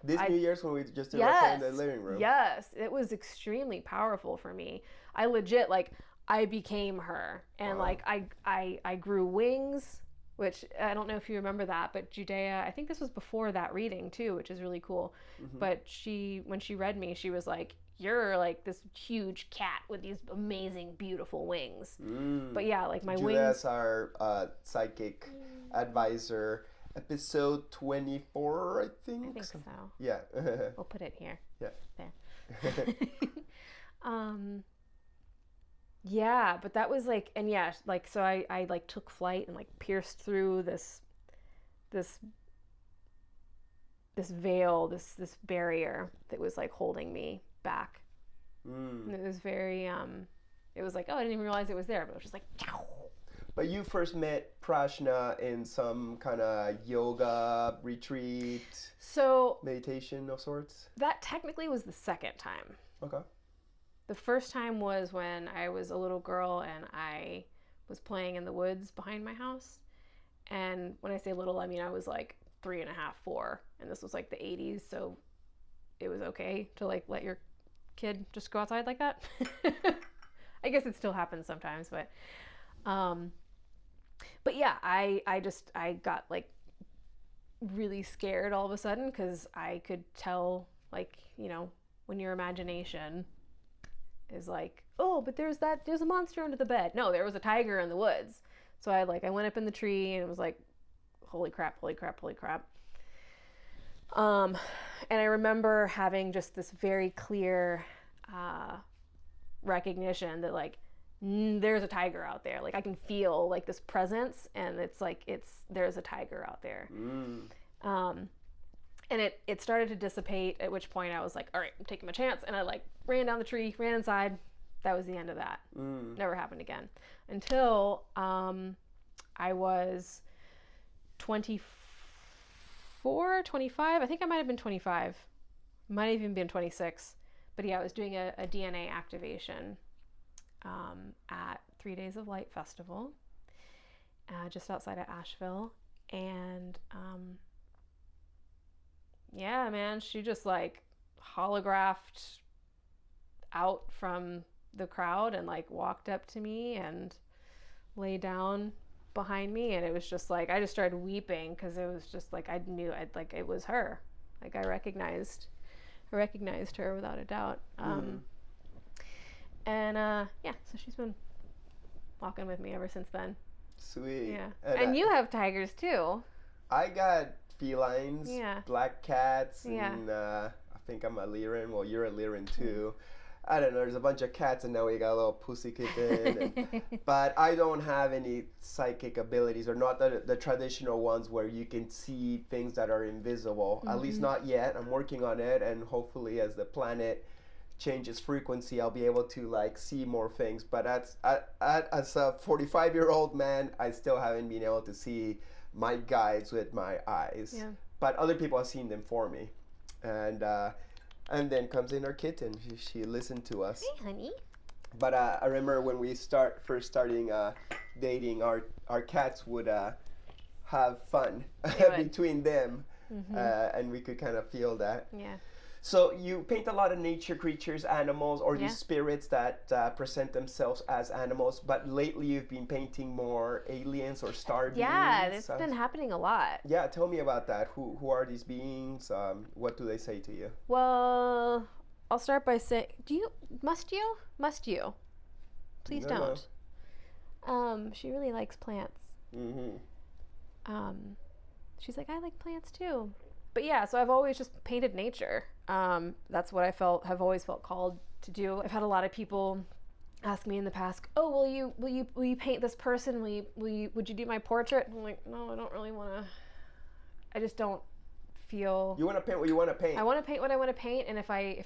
this New Year's when we just did in the living room. Yes, it was extremely powerful for me. I legit I became her, and Wow. I grew wings, which I don't know if you remember that, but Judea, I think this was before that reading too, which is really cool. Mm-hmm. But when she read me, she was like, "You're like this huge cat with these amazing, beautiful wings." But yeah, like my wings. Julia's our psychic advisor. Episode 24, I think. I think so. Yeah. We'll put it here. Yeah. There. Yeah, but that was like, and yeah, like, so I like took flight and like pierced through this veil, this barrier that was like holding me back. And it was very, it was like, oh, I didn't even realize it was there, but it was just like, Chow. But you first met Prajna in some kind of yoga retreat, So meditation of sorts? that technically was the second time. Okay. The first time was when I was a little girl and I was playing in the woods behind my house. And when I say little, I mean I was like 3.5, 4. And this was like the 80s, so it was okay to like let your kid just go outside like that. I guess it still happens sometimes, but yeah, I got like really scared all of a sudden because I could tell, like, you know, when your imagination is like, oh, but there's a monster under the bed. No, there was a tiger in the woods. So I went up in the tree and it was like, holy crap. And I remember having just this very clear recognition that like, there's a tiger out there. Like I can feel like this presence, and it's like there's a tiger out there. And it started to dissipate, at which point I was like, all right, I'm taking my chance. And I like ran down the tree, ran inside. That was the end of that. Never happened again until I was 24, 25. I think I might have been 25. Might have even been 26. But yeah, I was doing a DNA activation at 3 Days of Light Festival just outside of Asheville. And yeah, man, she just like holographed out from the crowd and like walked up to me and lay down behind me, and it was just like I just started weeping because it was just like I knew it was her. Like I recognized her without a doubt. And yeah, so she's been walking with me ever since then. Sweet. Yeah. And you have tigers too. I got felines, Yeah. black cats, Yeah. and I think I'm a Lyran. Well, you're a Lyran too. I don't know, there's a bunch of cats, and now we got a little pussy kitten. But I don't have any psychic abilities, or not the traditional ones where you can see things that are invisible. At least not yet. I'm working on it, and hopefully as the planet changes frequency, I'll be able to like see more things. But as a 45-year-old man, I still haven't been able to see my guides with my eyes. Yeah. But other people have seen them for me. And then comes in our kitten. She listened to us. Hey, honey. But I remember when we first starting dating, our cats would have fun between them, and we could kind of feel that. Yeah. So you paint a lot of nature creatures, animals, or these spirits that present themselves as animals. But lately you've been painting more aliens or star beings. Yeah, it's been happening a lot. Yeah, tell me about that. Who are these beings? What do they say to you? Well, I'll start by saying, must you? Please No. don't. She really likes plants. Mm-hmm. She's like, I like plants too. But yeah, so I've always just painted nature. That's what have always felt called to do. I've had a lot of people ask me in the past, oh, will you paint this person? Would you do my portrait? And I'm like, no, I don't really want to. I just don't feel. You want to paint what you want to paint. I want to paint what I want to paint, and if I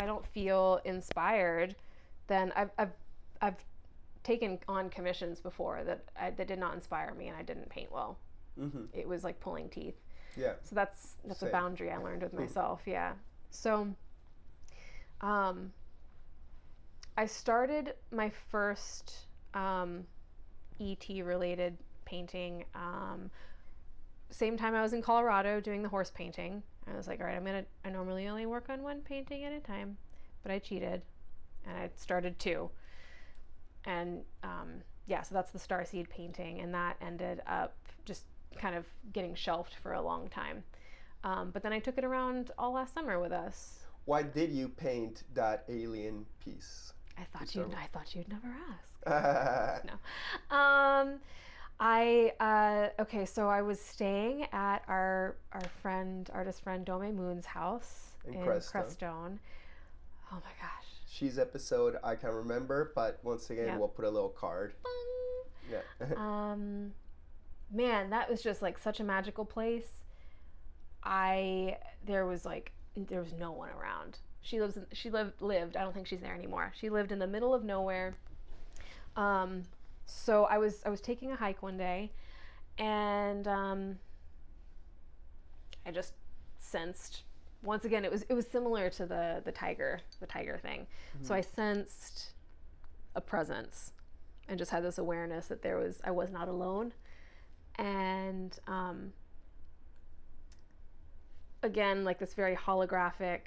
don't feel inspired, then I've taken on commissions before that did not inspire me, and I didn't paint well. Mm-hmm. It was like pulling teeth. Yeah. So that's Same. a boundary I learned with myself. Yeah. So, I started my first ET related painting same time I was in Colorado doing the horse painting. I was like, all right, I normally only work on one painting at a time, but I cheated and I started two. And so that's the Starseed painting, and that ended up just kind of getting shelved for a long time. But then I took it around all last summer with us. Why did you paint that alien piece? I thought you'd never ask. No. So I was staying at our artist friend Dome Moon's house in Crestone. Oh my gosh. She's episode I can't remember, but once again we'll put a little card. Yeah. Man, that was just like such a magical place. There was no one around. She lived, I don't think she's there anymore. She lived in the middle of nowhere. So I was taking a hike one day, and I just sensed, once again, it was similar to the tiger thing. Mm-hmm. So I sensed a presence and just had this awareness that I was not alone. And again, like this very holographic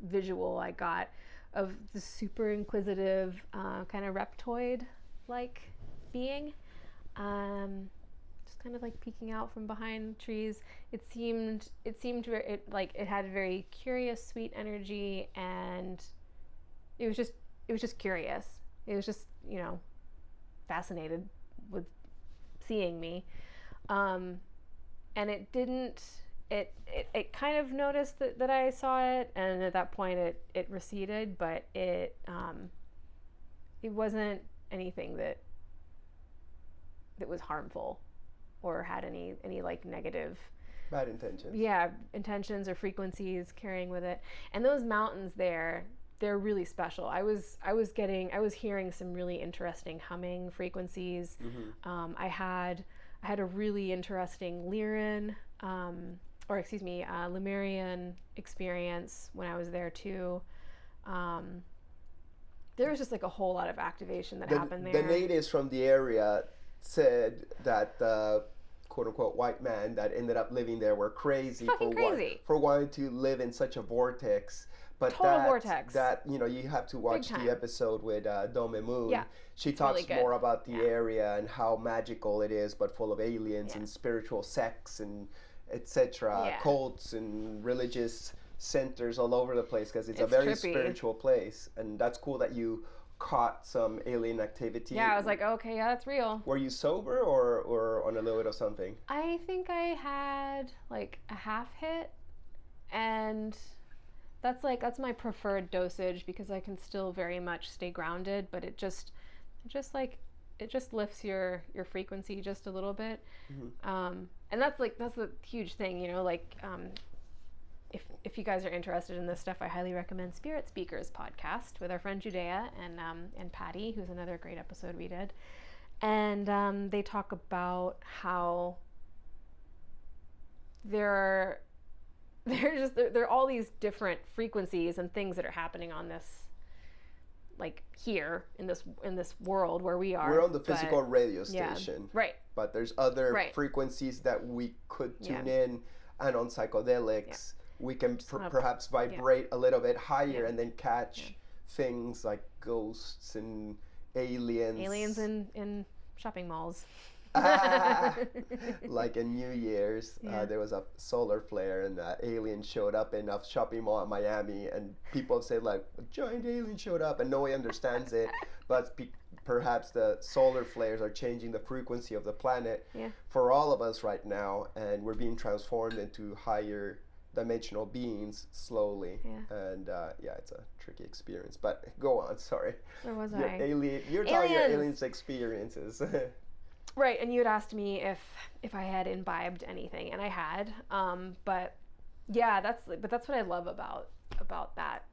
visual I got of the super inquisitive kind of reptoid-like being, just kind of like peeking out from behind trees. It seemed it had a very curious, sweet energy, and it was just curious. It was just, fascinated with seeing me, and it didn't. It kind of noticed that I saw it, and at that point it receded, but it wasn't anything that was harmful or had any like negative bad intentions. Yeah, intentions or frequencies carrying with it. And those mountains they're really special. I was hearing some really interesting humming frequencies. Mm-hmm. I had a really interesting Lemurian experience when I was there too. There was just like a whole lot of activation that happened there. The natives from the area said that the quote-unquote white man that ended up living there were crazy for wanting to live in such a vortex. But vortex. That you have to watch the episode with Dome Moon. Yeah, she talks really more about the area and how magical it is, but full of aliens and spiritual sects and etc. Cults and religious centers all over the place, because it's a very trippy, spiritual place. And that's cool that you caught some alien activity. Yeah, I was like, okay, yeah, that's real. Were you sober or on a little bit of something? I think I had like a half hit, and that's my preferred dosage, because I can still very much stay grounded, but it just lifts your frequency just a little bit. Mm-hmm. And that's a huge thing, if you guys are interested in this stuff, I highly recommend Spirit Speakers podcast with our friend Judea and Patty, who's another great episode we did. And they talk about how there are all these different frequencies and things that are happening on this, like here in this world where we are. We're on the physical radio station, right? But there's other frequencies that we could tune in, and on psychedelics we can perhaps vibrate a little bit higher and then catch things like ghosts and aliens in shopping malls. Like in New Year's, there was a solar flare, and an alien showed up in a shopping mall in Miami, and people say like, a giant alien showed up, and nobody understands it, but perhaps the solar flares are changing the frequency of the planet for all of us right now, and we're being transformed into higher dimensional beings slowly. Yeah. And yeah, it's a tricky experience. But go on, sorry. Where was Your I? you're talking your Aliens. aliens experiences. Right, and you had asked me if I had imbibed anything, and I had. But yeah, that's what I love about that.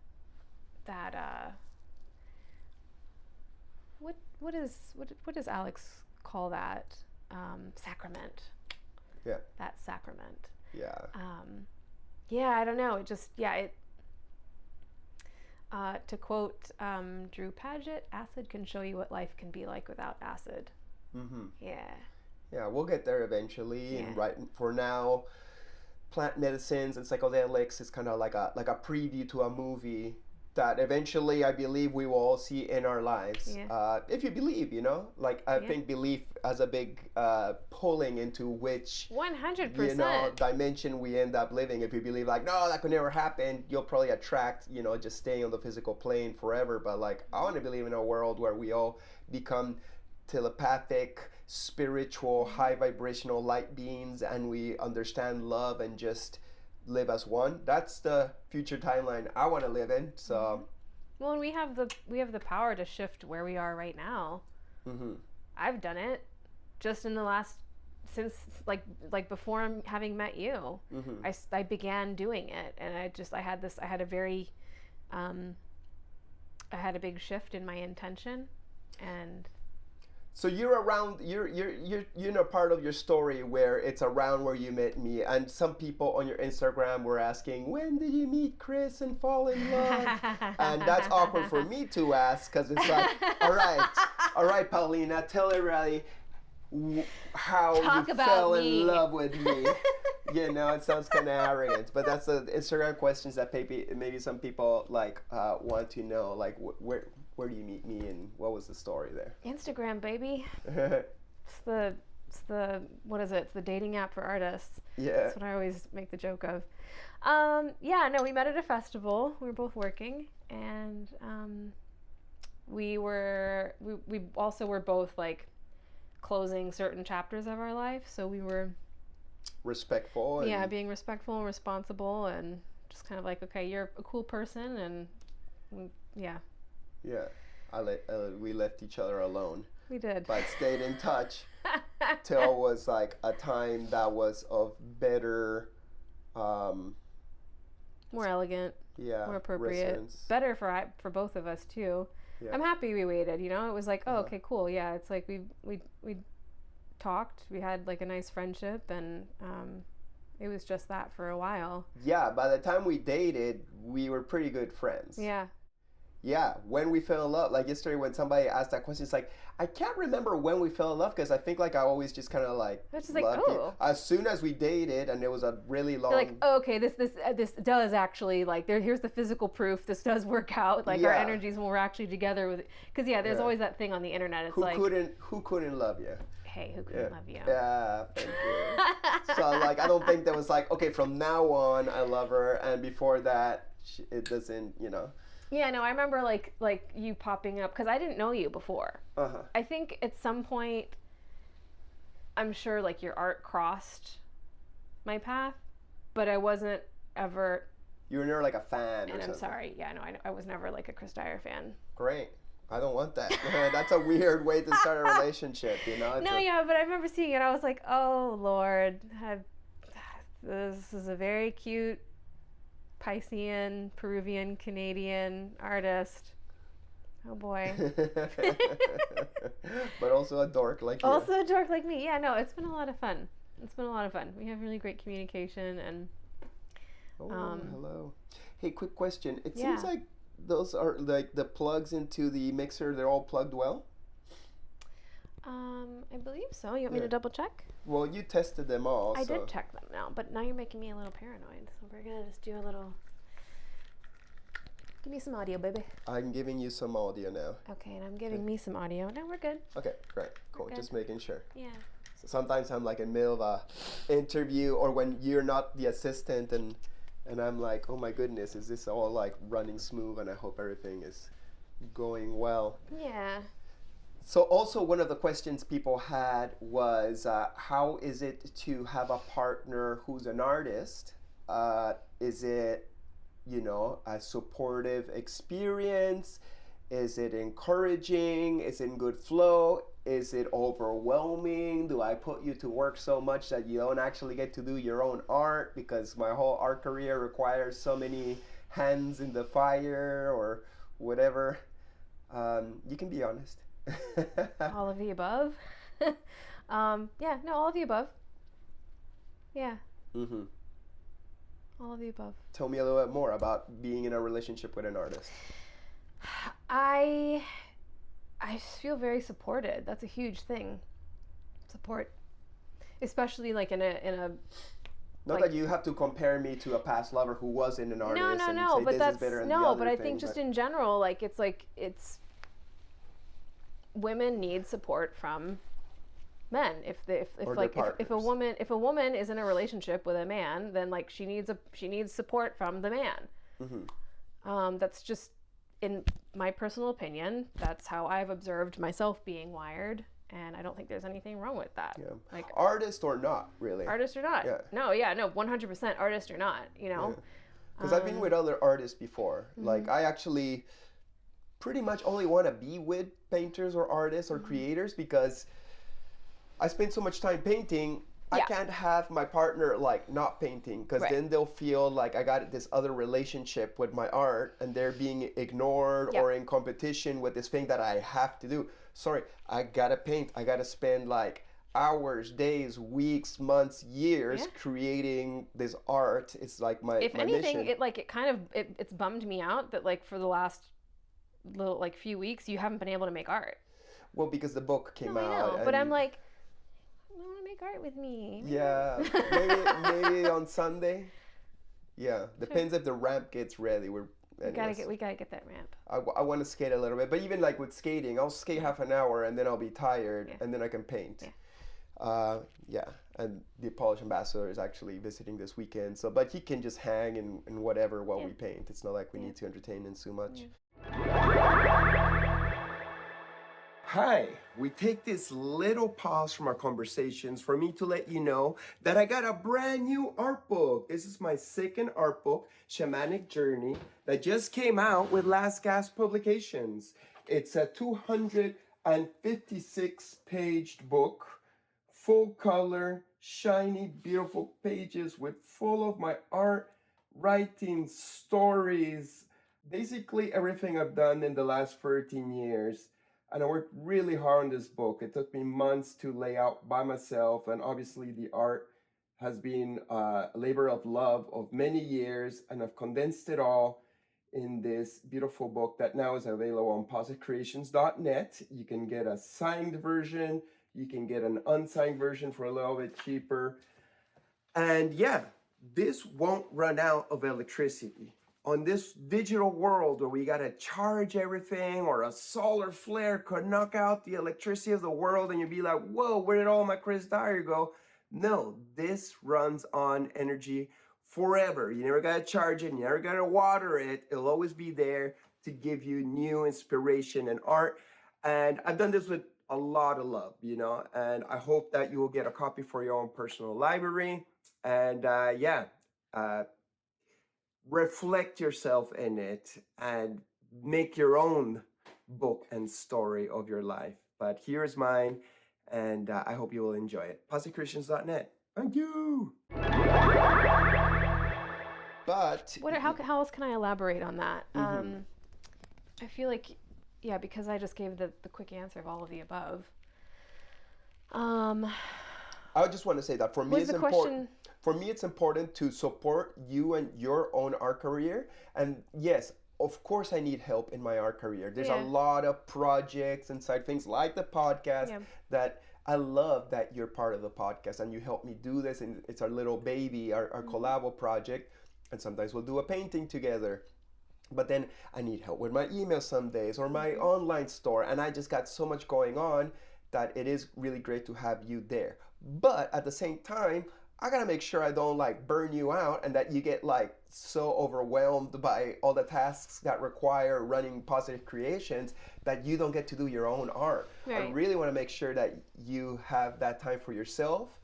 What does Alex call that? Sacrament. Yeah. That sacrament. Yeah. Yeah, I don't know. It just to quote Drew Paget, acid can show you what life can be like without acid. Mm-hmm. Yeah. Yeah, we'll get there eventually. Yeah. And right for now, plant medicines and psychedelics is kind of like a preview to a movie that eventually I believe we will all see in our lives. Yeah. If you believe, like I think belief has a big pulling into which 100%. dimension we end up living. If you believe like, no, that could never happen, you'll probably attract, just staying on the physical plane forever. But like, I want to believe in a world where we all become telepathic, spiritual, high vibrational light beings, and we understand love and just live as one. That's the future timeline I want to live in. So well, and we have the power to shift where we are right now. mm-hmm. I've done it just in the last, since like before having met you. Mm-hmm. I began doing it, and I had a big shift in my intention. And so you're around, you're part of your story where it's around where you met me, and some people on your Instagram were asking, when did you meet Chris and fall in love? And that's awkward for me to ask, because it's like, all right, Paulina, tell everybody how Talk you about fell me. in love with me. It sounds kind of arrogant, but that's the Instagram questions that maybe some people like want to know, like where do you meet me and what was the story there? Instagram, baby. It's the what is it? It's the dating app for artists. Yeah. That's what I always make the joke of. We met at a festival. We were both working, and we also were both like closing certain chapters of our life, so we were respectful. And being respectful and responsible, and just kind of like, okay, you're a cool person, and we left each other alone. We did. But stayed in touch till it was like a time that was of better, more elegant, more appropriate, residence. better for both of us too. Yeah. I'm happy we waited. It was like, oh, okay, cool. Yeah, it's like we talked. We had like a nice friendship, and it was just that for a while. Yeah, by the time we dated, we were pretty good friends. Yeah. Yeah, when we fell in love, like yesterday when somebody asked that question, it's like, I can't remember when we fell in love, because I think like I always just kind of like it's just like, you. As soon as we dated, and it was a really long... You're like, oh, okay, this does actually, like, here's the physical proof, this does work out, like our energies when we're actually together with, because there's always that thing on the internet, it's who couldn't love you? Hey, who couldn't love you? Yeah, thank you. So like, I don't think there was like, okay, from now on I love her, and before that it doesn't, Yeah, no, I remember like you popping up, because I didn't know you before. Uh-huh. I think at some point, I'm sure like your art crossed my path, but I wasn't ever... You were never like a fan or something. I'm sorry, yeah, no, I was never like a Chris Dyer fan. Great. I don't want that. That's a weird way to start a relationship, but I remember seeing it, I was like, oh Lord, this is a very cute Piscean, Peruvian, Canadian artist. Oh boy. But also a dork like you. Also a dork like me. Yeah, no, it's been a lot of fun. We have really great communication, and hello. Hey, quick question. It seems like those are like the plugs into the mixer, they're all plugged well? I believe so. You want me to double check? Well, you tested them all. I did check them now, but now you're making me a little paranoid. So we're gonna just do a little. Give me some audio, baby. I'm giving you some audio now. Okay, and I'm giving me some audio. No, we're good. Okay, great, cool. Just making sure. Yeah. So sometimes I'm like in the middle of a interview, or when you're not the assistant, and I'm like, oh my goodness, is this all like running smooth? And I hope everything is going well. Yeah. So also one of the questions people had was, how is it to have a partner who's an artist Is it, a supportive experience? Is it encouraging? Is it in good flow? Is it overwhelming? Do I put you to work so much that you don't actually get to do your own art because my whole art career requires so many hands in the fire or whatever? You can be honest. All of the above. Yeah, no, all of the above. Yeah. Mm-hmm. All of the above. Tell me a little bit more about being in a relationship with an artist. I feel very supported. That's a huge thing. Support, especially like in a. Not that you have to compare me to a past lover who was in an artist. No, and say but this that's is better than no. the other But I thing, think just in general, it's women need support from men. If a woman is in a relationship with a man, then like she needs support from the man. Mm-hmm. That's just, in my personal opinion, that's how I've observed myself being wired, and I don't think there's anything wrong with that. Yeah. Like artist or not, really. Artist or not. Yeah. No, 100% artist or not. Because I've been with other artists before. Mm-hmm. Like I actually pretty much only want to be with painters or artists or creators because I spend so much time painting. I can't have my partner like not painting because then they'll feel like I got this other relationship with my art and they're being ignored or in competition with this thing that I have to do. Sorry, I gotta paint. I gotta spend like hours, days, weeks, months, years creating this art. It's like my if my anything, mission. it's bummed me out that like for the last few weeks you haven't been able to make art. Well, because the book came out. I know, but I'm like, I want to make art with me. Yeah, maybe on Sunday. Yeah, depends if the ramp gets ready. We gotta get that ramp. I want to skate a little bit, but even like with skating, I'll skate half an hour and then I'll be tired and then I can paint. And the Polish ambassador is actually visiting this weekend, but he can just hang and whatever while we paint. It's not like we need to entertain him so much. Hi, we take this little pause from our conversations for me to let you know that I got a brand new art book. This is my second art book, Shamanic Journey, that just came out with Last Gasp Publications. It's a 256-page book, full color, shiny, beautiful pages full of my art, writing, stories, basically everything I've done in the last 13 years. And I worked really hard on this book. It took me months to lay out by myself. And obviously the art has been a labor of love of many years. And I've condensed it all in this beautiful book that now is available on positcreations.net. You can get a signed version. You can get an unsigned version for a little bit cheaper. And this won't run out of electricity. On this digital world where we gotta charge everything, or a solar flare could knock out the electricity of the world and you'd be like, whoa, where did all my Chris Dyer go? No, this runs on energy forever. You never gotta charge it, you never gotta water it. It'll always be there to give you new inspiration and art. And I've done this with a lot of love, and I hope that you will get a copy for your own personal library. And reflect yourself in it and make your own book and story of your life. But here's mine, and I hope you will enjoy it. positcreations.net. Thank you. But how else can I elaborate on that? I feel like, because I just gave the quick answer of all of the above. I just want to say that for me it's important. For me, it's important to support you and your own art career. And yes, of course, I need help in my art career. There's a lot of projects and side things like the podcast that I love that you're part of the podcast and you help me do this. And it's our little baby, our collabo project. And sometimes we'll do a painting together. But then I need help with my email some days or my online store. And I just got so much going on that it is really great to have you there. But at the same time, I gotta make sure I don't burn you out and that you get so overwhelmed by all the tasks that require running Positive Creations that you don't get to do your own art. Right. I really want to make sure that you have that time for yourself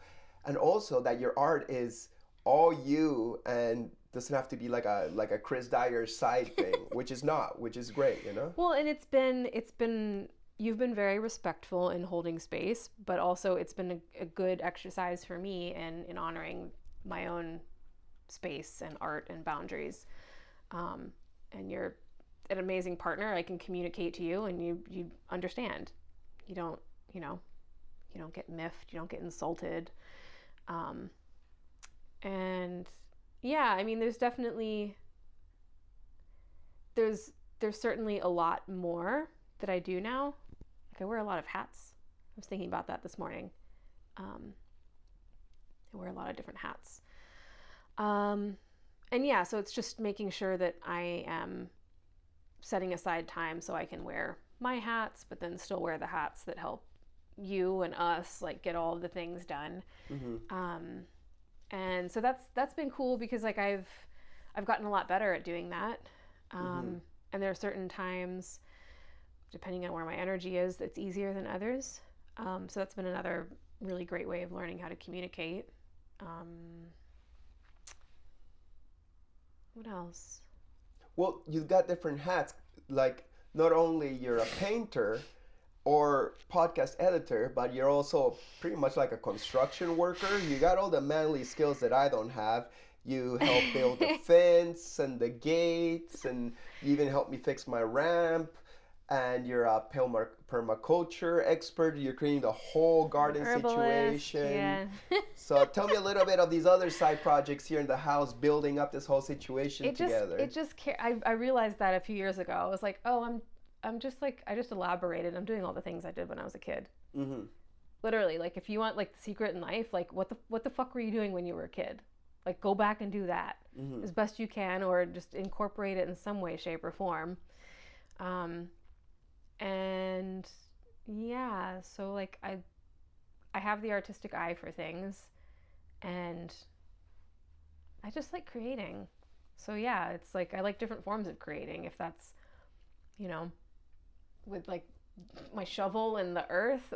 and also that your art is all you, and doesn't have to be like a Chris Dyer side thing, which is great, you know? Well, and it's been you've been very respectful in holding space, but also it's been a good exercise for me in honoring my own space and art and boundaries. And you're an amazing partner. I can communicate to you, and you understand. You don't get miffed. You don't get insulted. And yeah, I mean, there's certainly a lot more that I do now. Like, I wear a lot of hats. I was thinking about that this morning. I wear a lot of different hats. And yeah, so it's just making sure that I am setting aside time so I can wear my hats, but then still wear the hats that help you and us like get all of the things done. And so that's been cool because like I've gotten a lot better at doing that. And there are certain times, depending on where my energy is, that's easier than others. So that's been another really great way of learning how to communicate. What else? Well, you've got different hats. Like, not only you're a painter or podcast editor, but you're also pretty much like a construction worker. You got all the manly skills that I don't have. You help build the fence and the gates, and you even help me fix my ramp. And you're a permaculture expert. You're creating the whole garden situation. Yeah. So tell me a little bit of these other side projects here in the house, building up this whole situation together. I realized that a few years ago. I was like, oh, I'm just like, I just elaborated. I'm doing all the things I did when I was a kid. Literally, like, if you want like the secret in life, like what the fuck were you doing when you were a kid? Like, go back and do that as best you can, or just incorporate it in some way, shape, or form. And yeah, so like I have the artistic eye for things, and I just like creating. So yeah, it's like I like different forms of creating, if that's, you know, with like my shovel in the earth,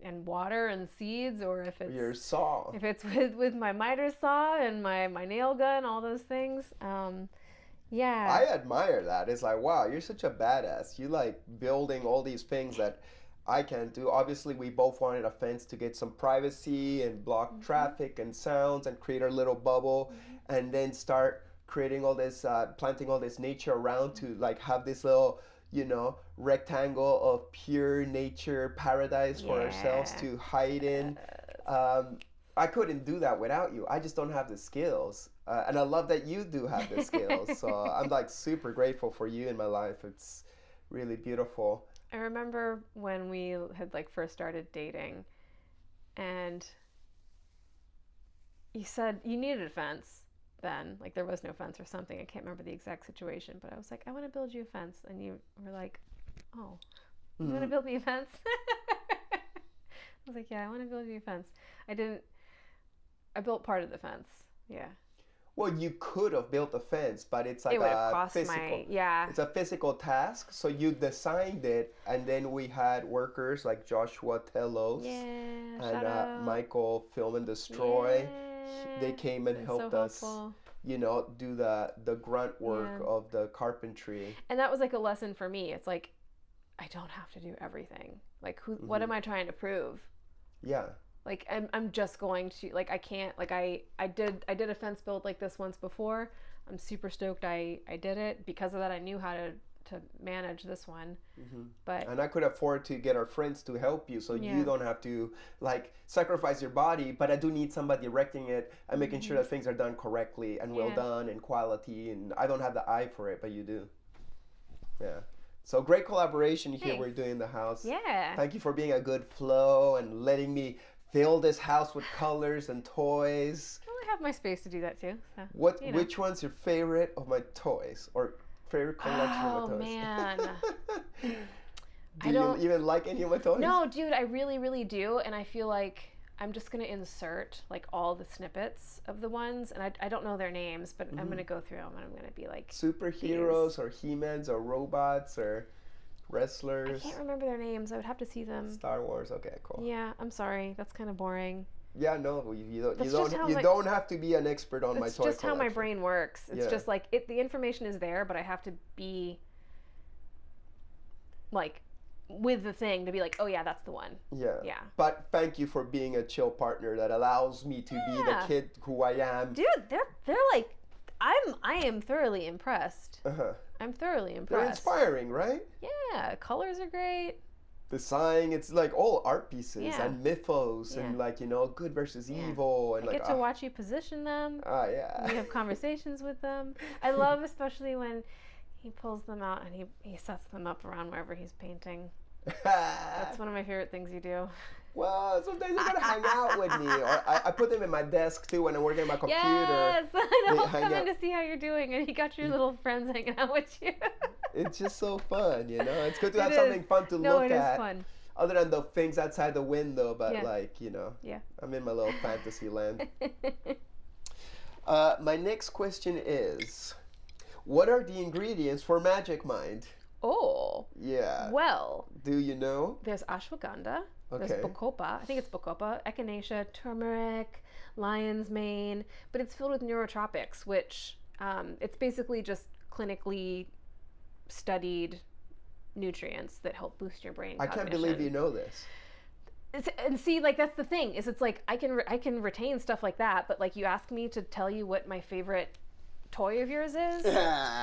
and water and seeds, or if it's your saw, if it's with my miter saw and my nail gun, all those things. Yeah. I admire that. It's like, wow, you're such a badass. You like building all these things that I can't do. Obviously, we both wanted a fence to get some privacy and block traffic and sounds and create our little bubble, and then start creating all this, planting all this nature around to like have this little, you know, rectangle of pure nature paradise for ourselves to hide in. I couldn't do that without you. I just don't have the skills. And I love that you do have the skills. So I'm like super grateful for you in my life. It's really beautiful. I remember when we had like first started dating, and you said you needed a fence then. Like, there was no fence or something. I can't remember the exact situation, but I was like, I want to build you a fence. And you were like, oh, you want to build me a fence? I was like, yeah, I want to build you a fence. I built part of the fence. Yeah. Well, you could have built a fence, but it's like it's a physical task. So you designed it, and then we had workers like Joshua Telos and Michael Film and Destroy. They came and helped us, you know, do the grunt work of the carpentry. And that was like a lesson for me. It's like, I don't have to do everything. Like, what am I trying to prove? Yeah. Like, I'm just going to, like, I can't, like, I did a fence build like this once before. I'm super stoked I did it. Because of that, I knew how to manage this one. And I could afford to get our friends to help you, so you don't have to, like, sacrifice your body, but I do need somebody erecting it and making sure that things are done correctly and well done and quality, and I don't have the eye for it, but you do. Yeah. So great collaboration here we're doing in the house. Yeah. Thank you for being a good flow and letting me fill this house with colors and toys. Well, I have my space to do that too. So, which one's your favorite of my toys, or favorite collection of my toys? Oh man. Do you even like any of my toys? No, dude, I really, really do, and I feel like I'm just gonna insert like all the snippets of the ones, and I don't know their names, but I'm gonna go through them and I'm gonna be like superheroes or He-Mans or robots or wrestlers. I can't remember their names. I would have to see them. Star Wars. Okay, cool. Yeah, I'm sorry. That's kind of boring. Yeah, no, you That's just how don't have to be an expert on my toy It's just how my collection. brain works. It's Yeah. just like the information is there, but I have to be like with the thing to be like, oh yeah, that's the one. Yeah. Yeah. But thank you for being a chill partner that allows me to be the Yeah. kid who I am. Dude, they're like, I am thoroughly impressed. Uh-huh. I'm thoroughly They're impressed. inspiring, right? Yeah, colors are great. Design, it's like all art pieces Yeah. and mythos and Yeah. like, you know, good versus Yeah. evil and I like get to watch you position them. yeah. We have conversations with them. I love especially when he pulls them out and he sets them up around wherever he's painting. That's one of my favorite things you do. Well, sometimes you gotta hang out with me, or I put them in my desk too when I'm working on my computer. Yes, I know. They I'm hang coming out. to see how you're doing, and you got your little friends hanging out with you. It's just so fun, you know. It's good to It have is. something fun to No, look it is at, fun. other than the things outside the window. But Yeah. like, you know, Yeah. I'm in my little fantasy land. My next question is, what are the ingredients for Magic Mind? Oh, Yeah. well, Do you know? there's ashwagandha, Okay. there's bacopa, I think it's bacopa, echinacea, turmeric, lion's mane, but it's filled with neurotropics, which it's basically just clinically studied nutrients that help boost your brain I cognition. can't believe you know this. And see, like that's the thing is, it's like I can retain stuff like that, but like you ask me to tell you what my favorite toy of yours is,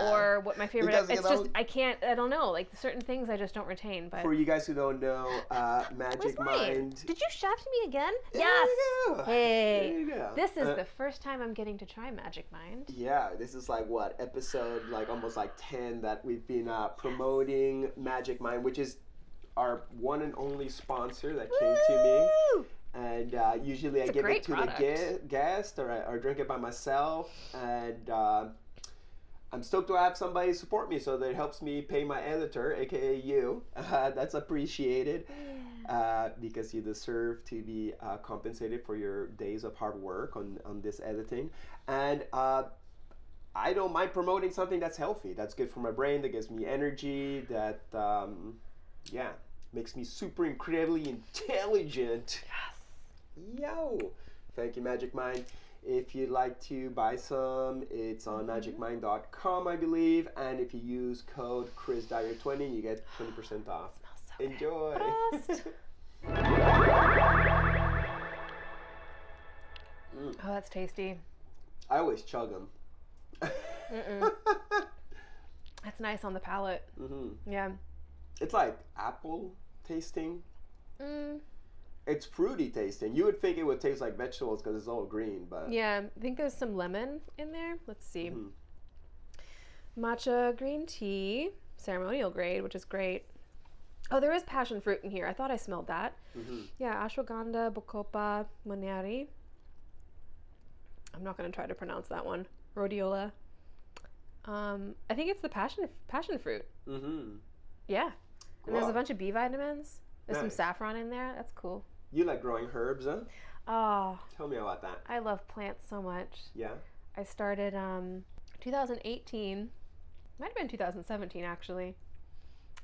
or what my favorite, Because, you it's know, just I don't know, like certain things I just don't retain. But For you guys who don't know, where's Magic mine? Mind. Did you shaft me again? There Yes. you go. Hey, There you go. this is the first time I'm getting to try Magic Mind. Yeah, this is like what, episode like almost like 10 that we've been promoting Magic Mind, which is our one and only sponsor that came to me. Woo! And usually I It's a give it great to product. the guest, or I drink it by myself. And I'm stoked to have somebody support me, so that it helps me pay my editor, aka you. That's appreciated, because you deserve to be compensated for your days of hard work on this editing. And I don't mind promoting something that's healthy, that's good for my brain, that gives me energy, that makes me super incredibly intelligent. Yes. Yo! Thank you, Magic Mind. If you'd like to buy some, it's on magicmind.com, I believe. And if you use code ChrisDyer20, you get 20% off. Smells so Enjoy! Prost. Oh, that's tasty. I always chug them. That's nice on the palate. Yeah. It's like apple tasting. Mm. It's fruity tasting. You would think it would taste like vegetables because it's all green, but Yeah, I think there's some lemon in there. Let's see. Matcha green tea, ceremonial grade, which is great. Oh, there is passion fruit in here. I thought I smelled that. Yeah, ashwagandha, bacopa, moneri. I'm not going to try to pronounce that one. Rhodiola. I think it's the passion fruit. Yeah. And there's a Cool. bunch of B vitamins. There's some Nice. saffron in there. That's cool. You like growing herbs, huh? Oh, Tell me about that. I love plants so much. Yeah? I started 2018, might have been 2017 actually.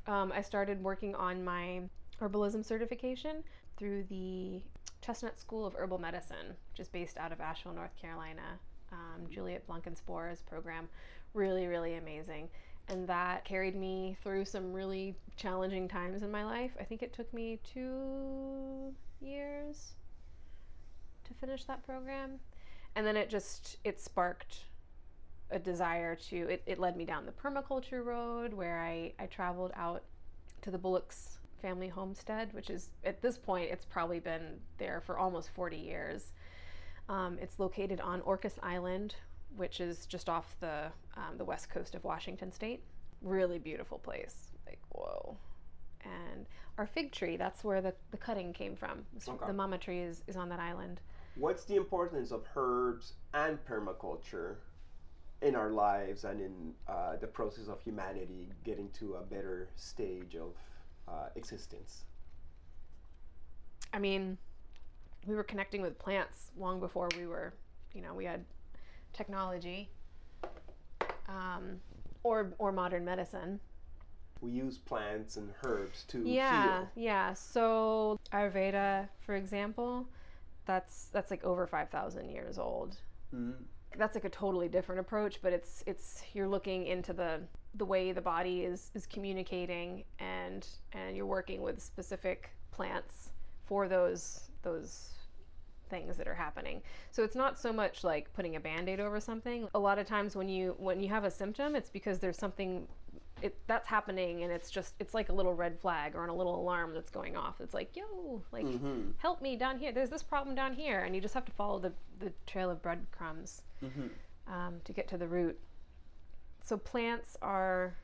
I started working on my herbalism certification through the Chestnut School of Herbal Medicine, which is based out of Asheville, North Carolina. Juliet Blankenspor's program, really, really amazing. And that carried me through some really challenging times in my life. I think it took me 2 years to finish that program. And then it sparked a desire to, it led me down the permaculture road, where I traveled out to the Bullocks family homestead, which is, at this point, it's probably been there for almost 40 years. It's located on Orcas Island, which is just off the west coast of Washington State. Really beautiful place. Like, whoa. And our fig tree, that's where the cutting came from. Okay. The mama tree is on that island. What's the importance of herbs and permaculture in our lives and in the process of humanity getting to a better stage of existence? I mean, we were connecting with plants long before we were, we had technology or modern medicine. We use plants and herbs to Yeah, heal. yeah. So Ayurveda, for example, that's like over 5,000 years old. Mm-hmm. That's like a totally different approach, but it's you're looking into the way the body is communicating, and you're working with specific plants for those things that are happening. So it's not so much like putting a band-aid over something. A lot of times when you have a symptom, it's because there's something that's happening, and it's like a little red flag or a little alarm that's going off. It's like, yo, like, help me down here. There's this problem down here, and you just have to follow the trail of breadcrumbs to get to the root. So plants are,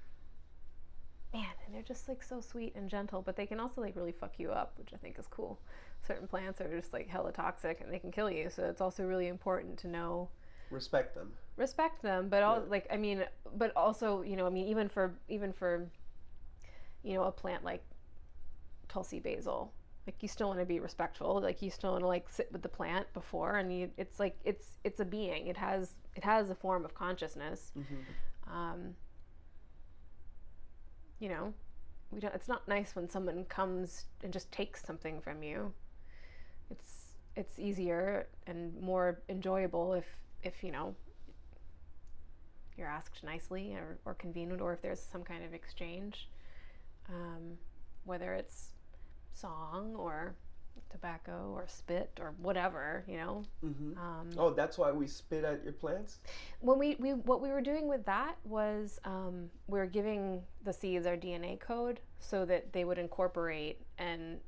man, and they're just like so sweet and gentle, but they can also like really fuck you up, which I think is cool. Certain plants are just like hella toxic and they can kill you. So it's also really important to know. Respect them, but but also, even for a plant like Tulsi basil, like you still want to be respectful. Like you still want to like sit with the plant before, and it's like it's a being. It has a form of consciousness. It's not nice when someone comes and just takes something from you. It's easier and more enjoyable if you're asked nicely or convenient, or if there's some kind of exchange, whether it's song or tobacco or spit or whatever, that's why we spit at your plants? When what we were doing with that was we were giving the seeds our DNA code so that they would incorporate and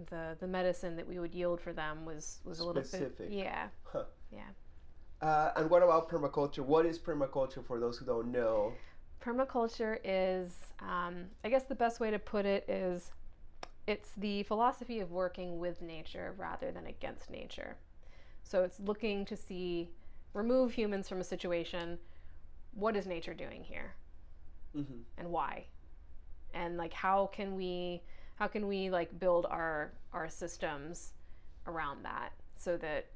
the medicine that we would yield for them was a little specific. Yeah. Huh. Yeah. And what about permaculture? What is permaculture for those who don't know? Permaculture is, I guess the best way to put it is, it's the philosophy of working with nature rather than against nature. So it's looking to remove humans from a situation. What is nature doing here? And why? And like, how can we like build our systems around that so that,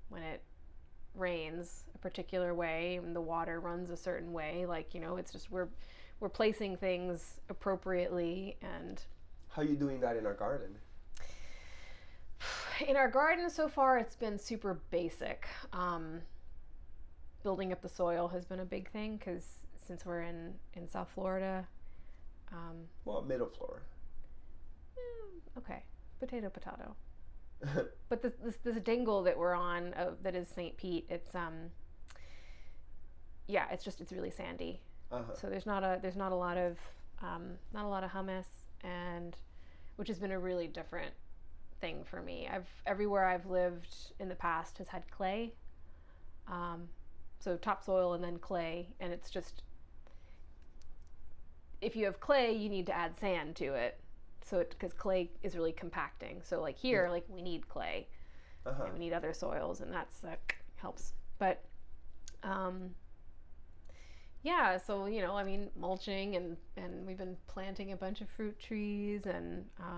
when it rains a particular way and the water runs a certain way, like, it's just we're placing things appropriately. And how are you doing that in our garden? In our garden so far, it's been super basic. Building up the soil has been a big thing, because since we're in South Florida, middle Florida. Okay, potato. But this dingle that we're on, that is St. Pete, it's it's really sandy. So there's not a lot of hummus, and which has been a really different thing for me. Everywhere I've lived in the past has had clay, so topsoil and then clay, and it's just, if you have clay, you need to add sand to it. So because clay is really compacting. So like here, like we need clay, and we need other soils, and that helps. But so mulching, and we've been planting a bunch of fruit trees, and I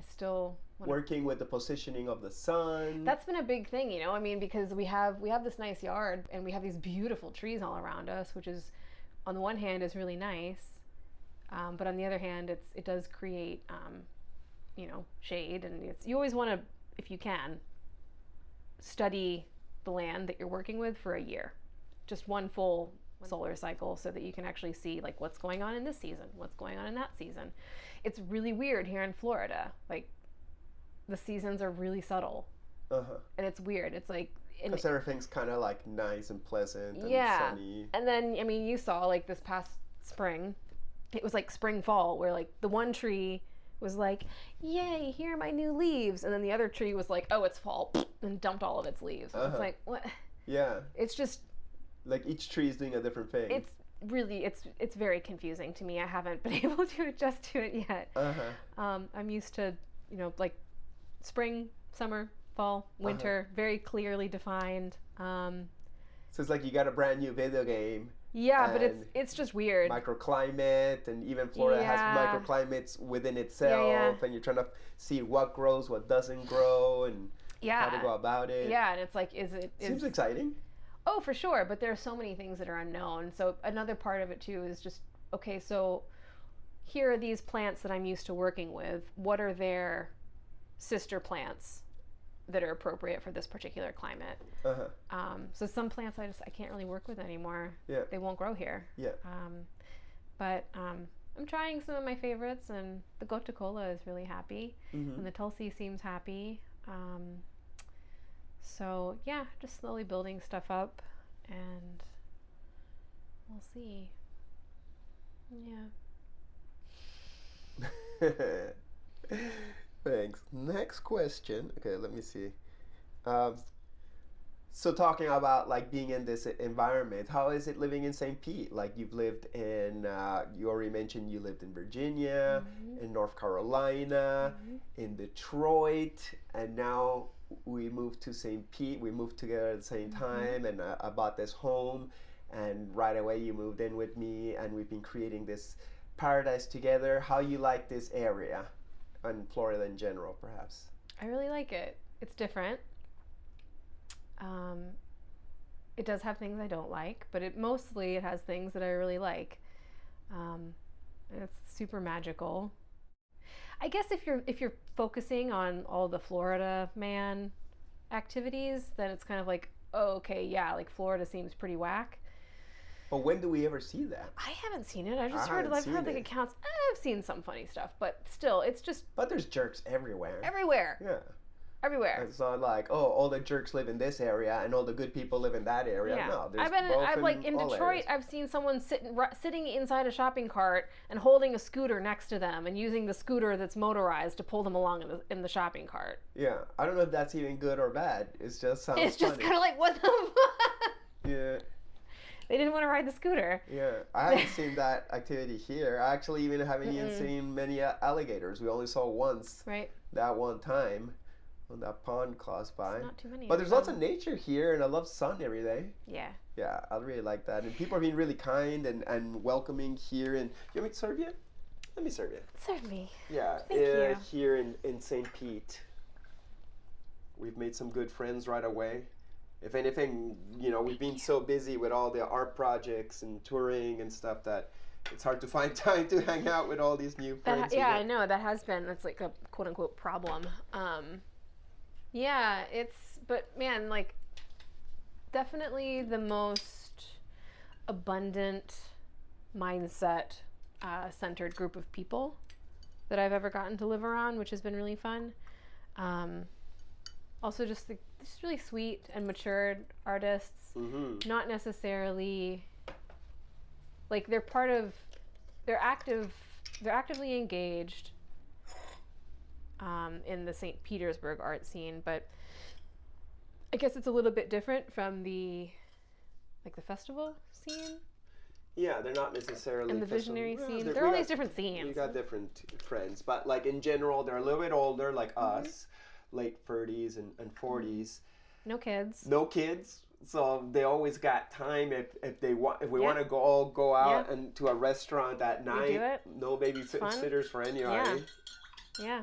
still working with the positioning of the sun. That's been a big thing, because we have this nice yard, and we have these beautiful trees all around us, which is, on the one hand, is really nice. But on the other hand, it does create, shade, and you always want to, if you can, study the land that you're working with for a year, just one full solar cycle, so that you can actually see like what's going on in this season, what's going on in that season. It's really weird here in Florida. Like, the seasons are really subtle, and it's weird. It's like, because everything's kind of like nice and pleasant and sunny. And then, you saw like this past spring, it was like spring fall, where like the one tree was like, yay, here are my new leaves, and then the other tree was like, oh, it's fall, and dumped all of its leaves. It's like, what? Yeah. It's just like each tree is doing a different thing. It's really, it's very confusing to me. I haven't been able to adjust to it yet. I'm used to, like spring, summer, fall, winter, very clearly defined. So it's like you got a brand new video game. Yeah, but it's just weird. Microclimate, and even Florida has microclimates within itself, and you're trying to see what grows, what doesn't grow, and how to go about it. Yeah, and it's like, seems exciting. Oh, for sure, but there are so many things that are unknown. So another part of it too is just, okay, so here are these plants that I'm used to working with. What are their sister plants that are appropriate for this particular climate? So some plants I can't really work with anymore. Yeah. They won't grow here. Yeah. But I'm trying some of my favorites, and the goticola is really happy, and the tulsi seems happy. So yeah, just slowly building stuff up, and we'll see. Yeah. Thanks. Next question. Okay, let me see. So talking about like being in this environment, how is it living in St. Pete? Like you've lived in, you already mentioned you lived in Virginia, in North Carolina, in Detroit, and now we moved to St. Pete. We moved together at the same time, and I bought this home, and right away you moved in with me, and we've been creating this paradise together. How you like this area and Florida in general, perhaps? I really like it. It's different. It does have things I don't like, but it has things that I really like. And it's super magical. I guess if you're focusing on all the Florida man activities, then it's kind of like, oh, okay, yeah, like Florida seems pretty whack. But when do we ever see that? I haven't seen it. I've heard like accounts. I've seen some funny stuff, but still, it's just. But there's jerks everywhere. Everywhere. Yeah. Everywhere. It's not like, oh, all the jerks live in this area and all the good people live in that area. Yeah. No, there's I've like in Detroit, areas. I've seen someone sitting inside a shopping cart and holding a scooter next to them and using the scooter that's motorized to pull them along in the shopping cart. Yeah, I don't know if that's even good or bad. It just sounds It's just funny. kind of like, what the fuck? Yeah. They didn't want to ride the scooter. Yeah, I haven't seen that activity here. I actually even haven't even seen many alligators. We only saw once. Right. That one time when that pond close by. Not too many. But there's lots of nature here, and I love sun every day. Yeah. Yeah, I really like that. And people are being really kind and welcoming here. And you want me to serve you? Let me serve you. Serve me. Yeah, Thank you. Here in St. Pete, we've made some good friends right away. If anything, we've been so busy with all the art projects and touring and stuff that it's hard to find time to hang out with all these new friends. I know that has been. That's like a quote unquote problem. Yeah, but man, like definitely the most abundant mindset centered group of people that I've ever gotten to live around, which has been really fun. Also just really sweet and matured artists, not necessarily like they're actively engaged in the St. Petersburg art scene, but I guess it's a little bit different from the festival scene. Yeah, they're not necessarily. And the visionary scene. Well, there are all these different scenes. We got different friends, but like in general, they're a little bit older, like us, late 30s and 40s. No kids. No kids. So they always got time if we want to go out and to a restaurant at night. do it. No babysitters for anybody. Yeah.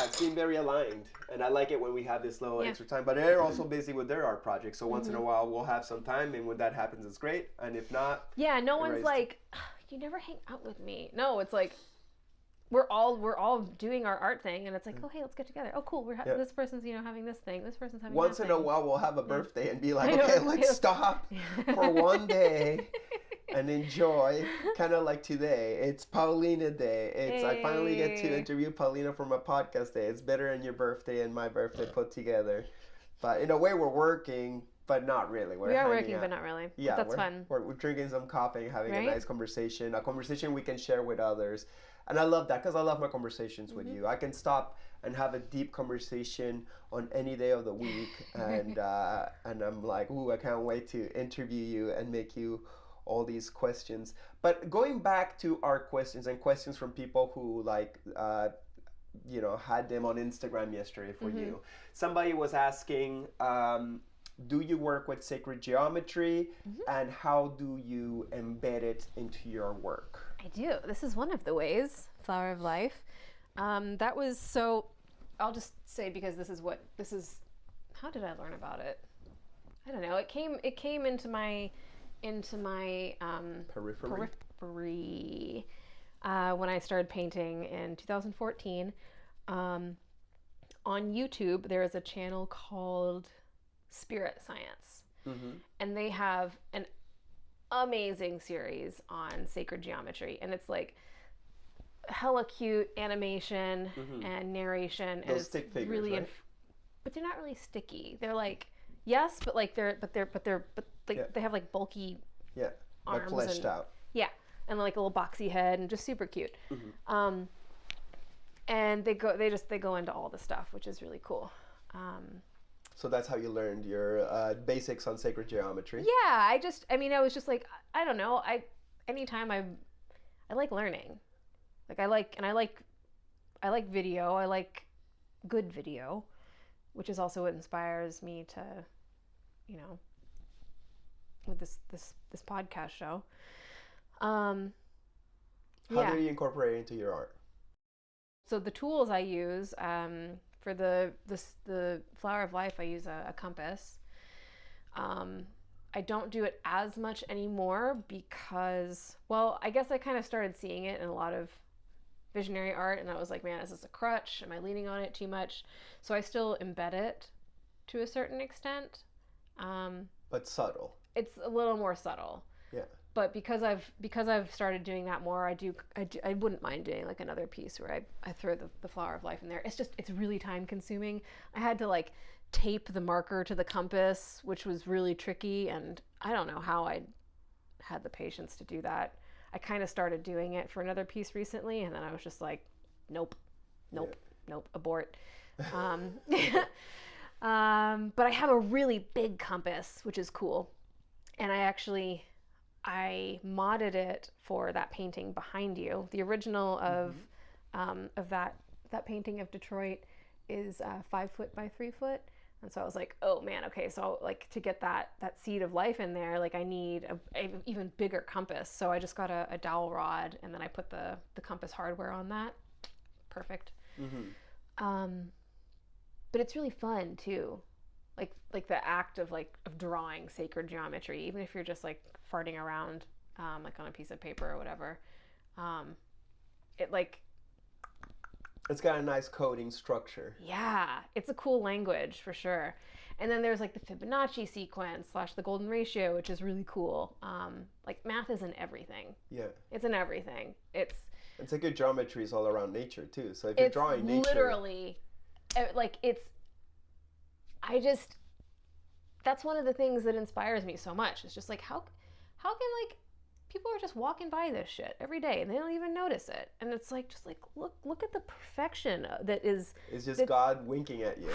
It's been very aligned, and I like it when we have this little extra time. But they're also busy with their art projects, so once in a while we'll have some time, and when that happens, it's great. And if not, no one's like, you never hang out with me. No, it's like we're all doing our art thing, and it's like, oh hey, let's get together. Oh cool, this person's having this thing. This person's having once that in thing. a while we'll have a birthday and be like, okay, let's stop for one day. And enjoy, kind of like today. It's Paulina Day. I finally get to interview Paulina for my podcast day. It's better than your birthday and my birthday put together. But in a way, we're working, but not really. We are working, but not really. Yeah, but that's fun. We're drinking some coffee and having a nice conversation. A conversation we can share with others. And I love that because I love my conversations with you. I can stop and have a deep conversation on any day of the week. And I'm like, ooh, I can't wait to interview you and make you all these questions. But going back to our questions and questions from people who had them on Instagram yesterday for you. Somebody was asking, do you work with sacred geometry and how do you embed it into your work? I do. This is one of the ways, Flower of Life. That was so, I'll just say because how did I learn about it? I don't know. It came into my into my periphery when I started painting in 2014. On YouTube, there is a channel called Spirit Science, and they have an amazing series on sacred geometry, and it's like hella cute animation and narration. Those and it's stick figures, really right? but they're not really sticky. They're like yes, but like they have like bulky arms, like fleshed and, out. Yeah, and like a little boxy head, and just super cute. And they go into all the stuff, which is really cool. So that's how you learned your basics on sacred geometry. Yeah, I was just like, I don't know. Anytime I like learning. Like I like video. I like good video, which is also what inspires me to, with this podcast show. How do you incorporate it into your art? So the tools I use for the Flower of Life, I use a compass. I don't do it as much anymore because, well, I guess I kind of started seeing it in a lot of visionary art, and I was like, man, is this a crutch? Am I leaning on it too much? So I still embed it to a certain extent. But subtle. It's a little more subtle. Yeah. But because I've started doing that more, I wouldn't mind doing like another piece where I throw the Flower of Life in there. It's really time consuming. I had to like tape the marker to the compass, which was really tricky, and I don't know how I had the patience to do that. I kind of started doing it for another piece recently, and then I was just like, nope, abort. But I have a really big compass, which is cool, and I modded it for that painting behind you. The original of that painting of Detroit is 5 foot by 3 foot. And so I was like, oh man, okay, so like to get that seed of life in there, like I need an even bigger compass. So I just got a dowel rod, and then I put the compass hardware on that. Perfect. But it's really fun too. Like the act of drawing sacred geometry, even if you're just like farting around like on a piece of paper or whatever. It's got a nice coding structure. Yeah, it's a cool language for sure. And then there's like the Fibonacci sequence / the golden ratio, which is really cool. Like math is in everything. Yeah. It's in everything. It's sacred geometry is all around nature too. So if you're drawing nature, literally, like that's one of the things that inspires me so much. It's just like how can like people are just walking by this shit every day and they don't even notice it, and it's like just like look at the perfection that is. It's just God winking at you.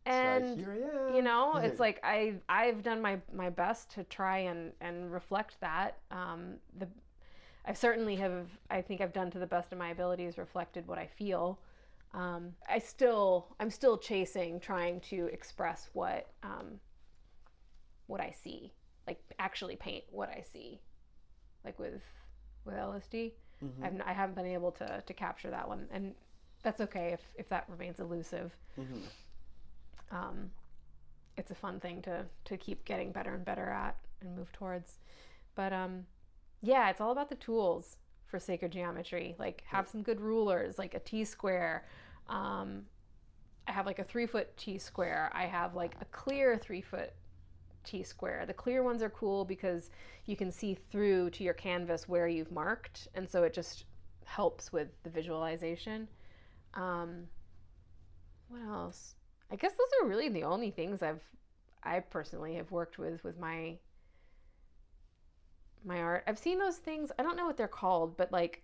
And like, here I am. It's like I've done my best to try and reflect that. I certainly have. I think I've done to the best of my abilities reflected what I feel. I'm still chasing, trying to express what I see, like actually paint what I see, like with LSD. I haven't been able to capture that one, and that's okay if that remains elusive. It's a fun thing to keep getting better and better at and move towards. But yeah, it's all about the tools for sacred geometry. Like have some good rulers, like a T-square. I have like a 3 foot T-square. I have like a clear 3 foot T-square. The clear ones are cool because you can see through to your canvas where you've marked, and so it just helps with the visualization. What else? I guess those are really the only things I personally have worked with my art. I've seen those things. I don't know what they're called, but like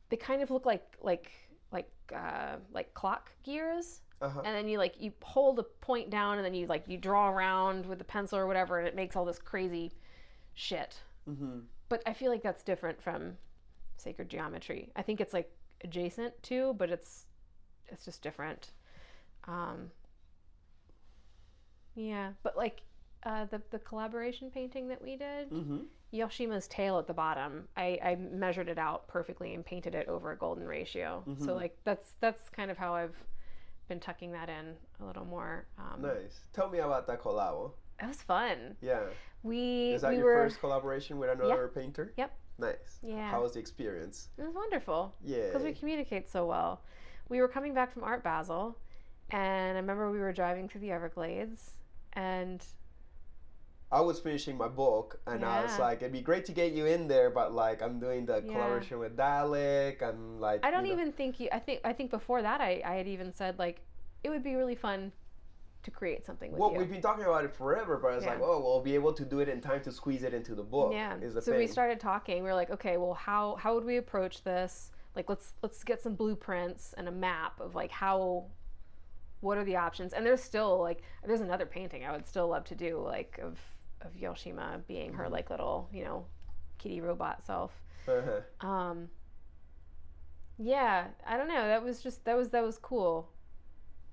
they kind of look like clock gears. And then you hold a point down, and then you draw around with the pencil or whatever, and it makes all this crazy shit. But I feel like that's different from sacred geometry. I think it's like adjacent to, but it's just different. Yeah, but like the collaboration painting that we did, Yoshima's tail at the bottom, I measured it out perfectly and painted it over a golden ratio. So like that's kind of how I've been tucking that in a little more. Nice. Tell me about that collabo. It was fun. Yeah. We Is that we your were first collaboration with another painter? Yep. Nice. Yeah. How was the experience? It was wonderful. Yeah. Because we communicate so well. We were coming back from Art Basel, and I remember we were driving through the Everglades, and I was finishing my book, and I was like, it'd be great to get you in there, but like I'm doing the collaboration with Dalek, and like I don't even think you. I think before that I had even said like it would be really fun to create something with you. Well, we've been talking about it forever, but it's like, oh, we'll be able to do it in time to squeeze it into the book. Yeah. Is the so thing. we started talking. We were like, okay, well, how would we approach this? Like, let's get some blueprints and a map of like what are the options? And there's another painting I would still love to do, like of Yoshima being her like little, kitty robot self. Yeah, I don't know. That was cool.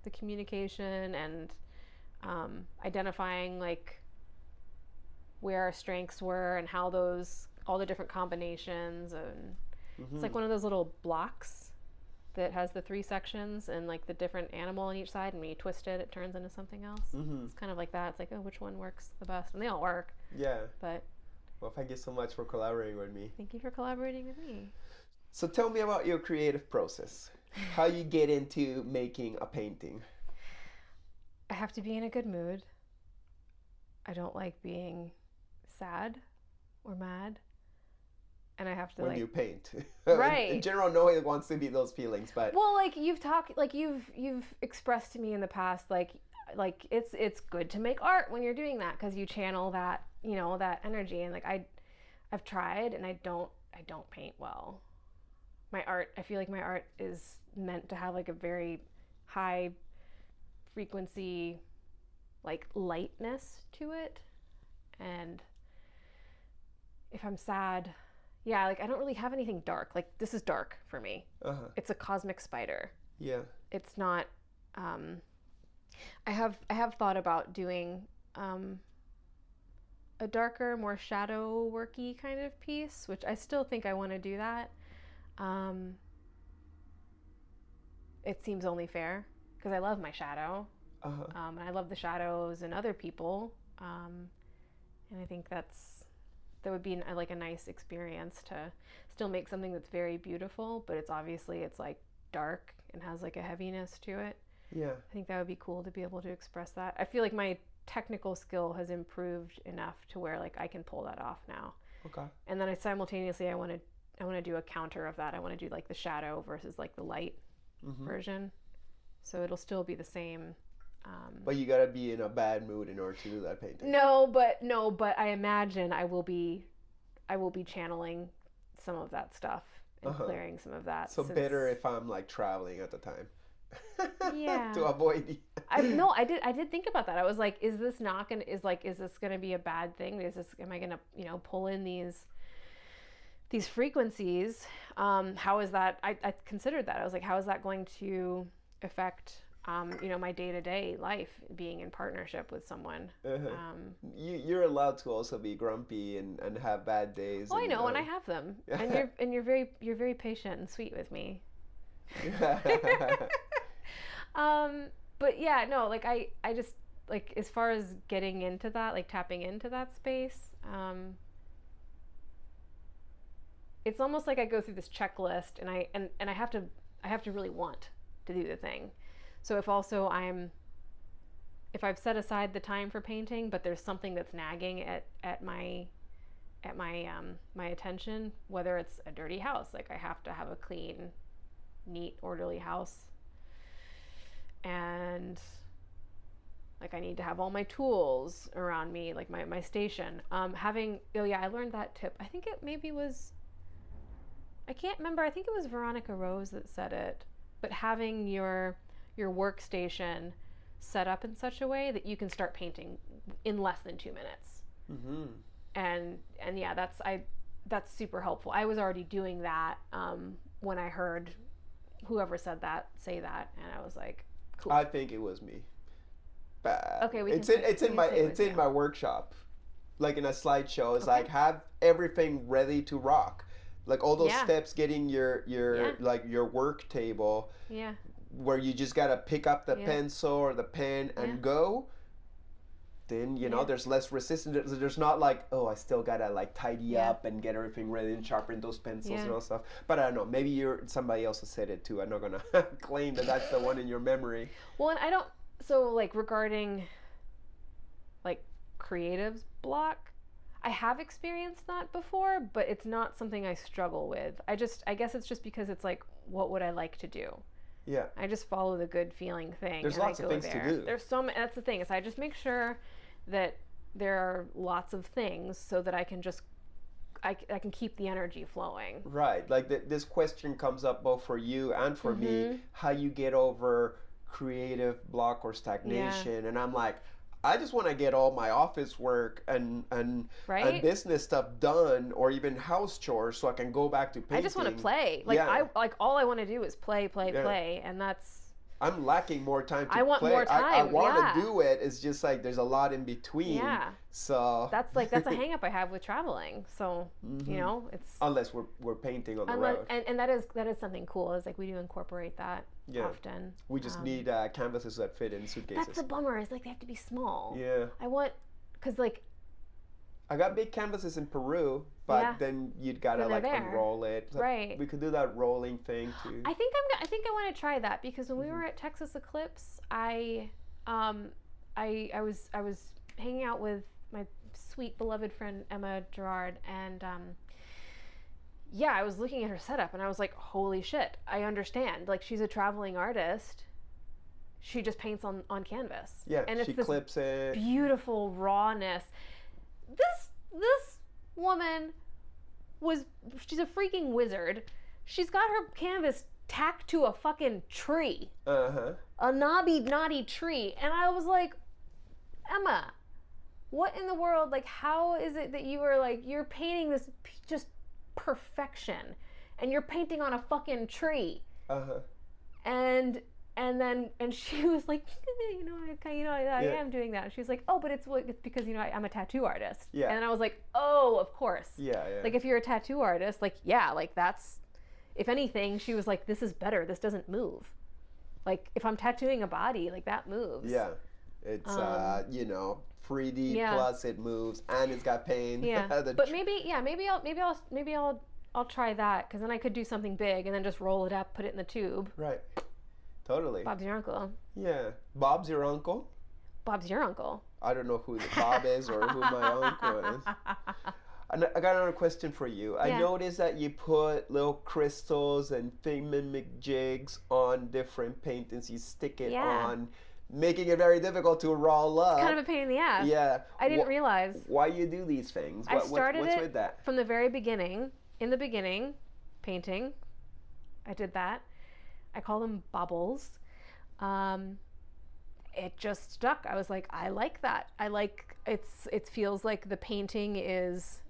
The communication and identifying like where our strengths were and how all the different combinations, and it's like one of those little blocks that has the 3 sections and like the different animal on each side, and when you twist it turns into something else. It's kind of like that. It's like, oh, which one works the best? And they all work. Yeah. But well, thank you so much for collaborating with me. Thank you for collaborating with me. So tell me about your creative process. How you get into making a painting? I have to be in a good mood. I don't like being sad or mad. And I have to when you paint. Right. In general, no one wants to be those feelings, but well, like you've expressed to me in the past, like it's good to make art when you're doing that because you channel that that energy, and like I've tried and I don't paint well. I feel like my art is meant to have like a very high frequency, like lightness to it, and if I'm sad, like I don't really have anything dark. Like this is dark for me. It's a cosmic spider. Yeah. It's not. I have thought about doing a darker, more shadow worky kind of piece, which I still think I want to do that. It seems only fair because I love my shadow, and I love the shadows in other people, and I think that would be like a nice experience to still make something that's very beautiful, but it's like dark and has like a heaviness to it. Yeah. I think that would be cool to be able to express that. I feel like my technical skill has improved enough to where like I can pull that off now. Okay. And then I want to do a counter of that. I want to do like the shadow versus like the light version. So it'll still be the same. But you gotta be in a bad mood in order to do that painting. No, but I imagine I will be channeling some of that stuff and clearing some of that. So better if I'm like traveling at the time. Yeah. To avoid. I did think about that. I was like, is this gonna be a bad thing? Am I gonna pull in these frequencies? How is that? I considered that. I was like, how is that going to affect my day-to-day life, being in partnership with someone? You're allowed to also be grumpy and have bad days. Well, I know, and I have them. And you're very patient and sweet with me. But yeah, no, like I just like, as far as getting into that, like tapping into that space, it's almost like I go through this checklist and I have to really want to do the thing. So if I've set aside the time for painting, but there's something that's nagging at my attention, whether it's a dirty house, like I have to have a clean, neat, orderly house, and like I need to have all my tools around me, like my station. I learned that tip. I think it maybe was, I can't remember, I think it was Veronica Rose that said it, but having your workstation set up in such a way that you can start painting in less than 2 minutes. And yeah, that's super helpful. I was already doing that when I heard whoever said that say that, and I was like, cool. I think it was me. Okay, it's in my workshop, like in a slideshow. It's like, have everything ready to rock, like all those steps, getting your like your work table. Yeah. Where you just gotta pick up the pencil or the pen and go. then there's less resistance. There's not like, oh, I still gotta like tidy up and get everything ready and sharpen those pencils and all stuff. But I don't know, maybe somebody else has said it too. I'm not gonna claim that that's the one in your memory. Well, and I don't, so like regarding like creative's block, I have experienced that before, but it's not something I struggle with. I guess it's just because it's like, what would I like to do? Yeah. I just follow the good feeling thing. There's lots of things to do. There's that's the thing, is I just make sure that there are lots of things so that I can just, I can keep the energy flowing. Right. Like this question comes up both for you and for me, how you get over creative block or stagnation. And I'm like, I just want to get all my office work and business stuff done, or even house chores, so I can go back to painting. I just want to play. Like all I want to do is play, and that's. I'm lacking more time to play. I want more time. I want to do it. It's just like there's a lot in between. Yeah. So that's a hang up I have with traveling. So it's unless we're painting on the road. And that is something cool. Is like we do incorporate that often. We just need canvases that fit in suitcases. That's the bummer. Is like they have to be small. Yeah. Because like. I got big canvases in Peru, but then you'd gotta like unroll it. So right. We could do that rolling thing too. I think I want to try that, because when we were at Texas Eclipse, I was hanging out with my sweet beloved friend Emma Gerard, and I was looking at her setup and I was like, holy shit, I understand. Like, she's a traveling artist. She just paints on canvas. Yeah, and it's she clips it. Beautiful rawness. This woman she's a freaking wizard. She's got her canvas tacked to a fucking tree. A knobby tree. And I was like, Emma, what in the world, like, how is it that you are like, you're painting this just perfection, and you're painting on a fucking tree. And she was like, I am doing that. And she was like, oh, but it's because, I'm a tattoo artist. Yeah. And I was like, oh, of course. Yeah. Like, if you're a tattoo artist, like, like that's, if anything, she was like, this is better. This doesn't move. Like, if I'm tattooing a body, like, that moves. Yeah. It's, 3D plus it moves, and it's got pain. Yeah. But maybe I'll try that, because then I could do something big and then just roll it up, put it in the tube. Right. Totally. Bob's your uncle. Yeah. Bob's your uncle? Bob's your uncle. I don't know who the Bob is or who my uncle is. I got another question for you. I noticed that you put little crystals and mimic jigs on different paintings. You stick it on, making it very difficult to roll up. It's kind of a pain in the ass. Yeah. I didn't realize. Why you do these things? I started what's with that? From the very beginning. In the beginning, painting. I did that. I call them bobbles. It just stuck. I was like, I like that. It feels like the painting is,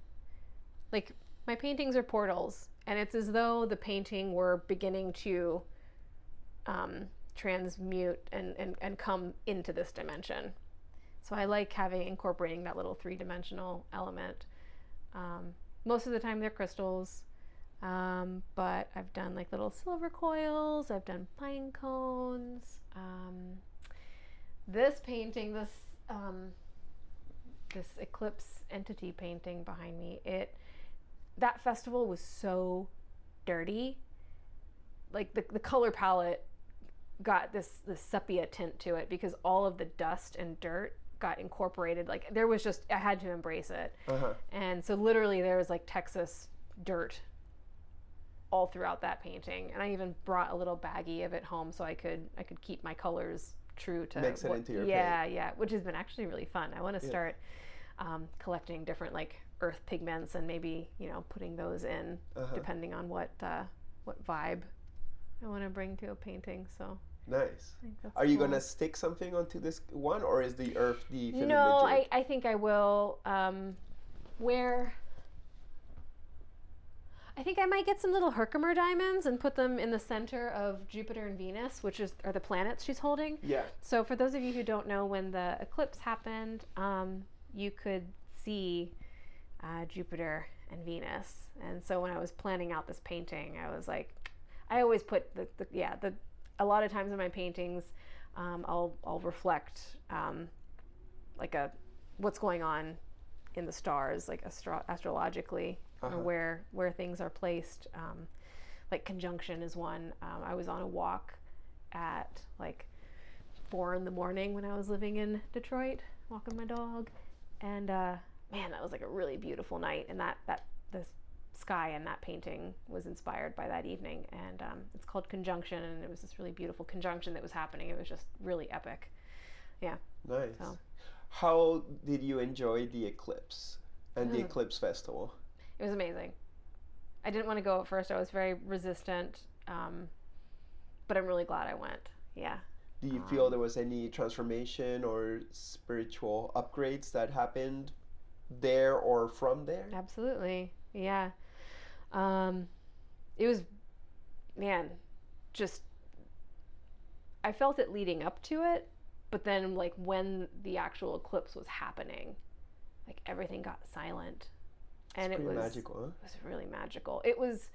like, my paintings are portals, and it's as though the painting were beginning to transmute and come into this dimension. So I like incorporating that little 3-dimensional element. Most of the time they're crystals. But I've done like little silver coils, I've done pine cones. This painting, this eclipse entity painting behind me, that festival was so dirty. Like the color palette got this sepia tint to it, because all of the dust and dirt got incorporated. Like, there was just, I had to embrace it. And so literally there was like Texas dirt all throughout that painting, and I even brought a little baggie of it home so I could keep my colors true to mix it into your paint. Yeah, which has been actually really fun. I want to start collecting different like earth pigments, and maybe putting those in depending on what vibe I want to bring to a painting. So nice. Are you gonna stick something onto this one, or is the earth the filament? No, I think I will. I think I might get some little Herkimer diamonds and put them in the center of Jupiter and Venus, which are the planets she's holding. Yeah. So for those of you who don't know, when the eclipse happened, you could see Jupiter and Venus. And so when I was planning out this painting, I was like, I always put a lot of times in my paintings, I'll reflect like a what's going on in the stars, like astrologically, or where things are placed. Like conjunction is one. I was on a walk at like 4 a.m. when I was living in Detroit, walking my dog, and man, that was like a really beautiful night. And that the sky in that painting was inspired by that evening, and it's called Conjunction, and it was this really beautiful conjunction that was happening. It was just really epic. Yeah. Nice. So. How did you enjoy the eclipse and the eclipse festival? It was amazing. I didn't want to go at first. I was very resistant, but I'm really glad I went. Yeah. Do you feel there was any transformation or spiritual upgrades that happened there or from there? Absolutely. Yeah. It was, man, just, I felt it leading up to it, but then like when the actual eclipse was happening, like everything got silent. And it was magical, huh? It was really magical. It was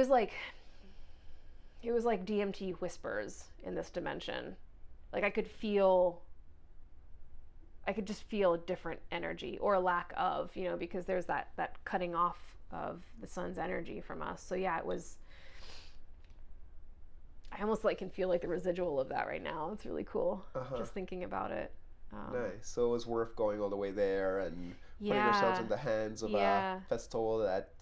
like DMT whispers in this dimension. Like I could just feel a different energy, or a lack of, because there's that cutting off of the sun's energy from us. So yeah, I almost like can feel like the residual of that right now. It's really cool. Just thinking about it. Nice. So it was worth going all the way there and putting yourselves in the hands of a festival that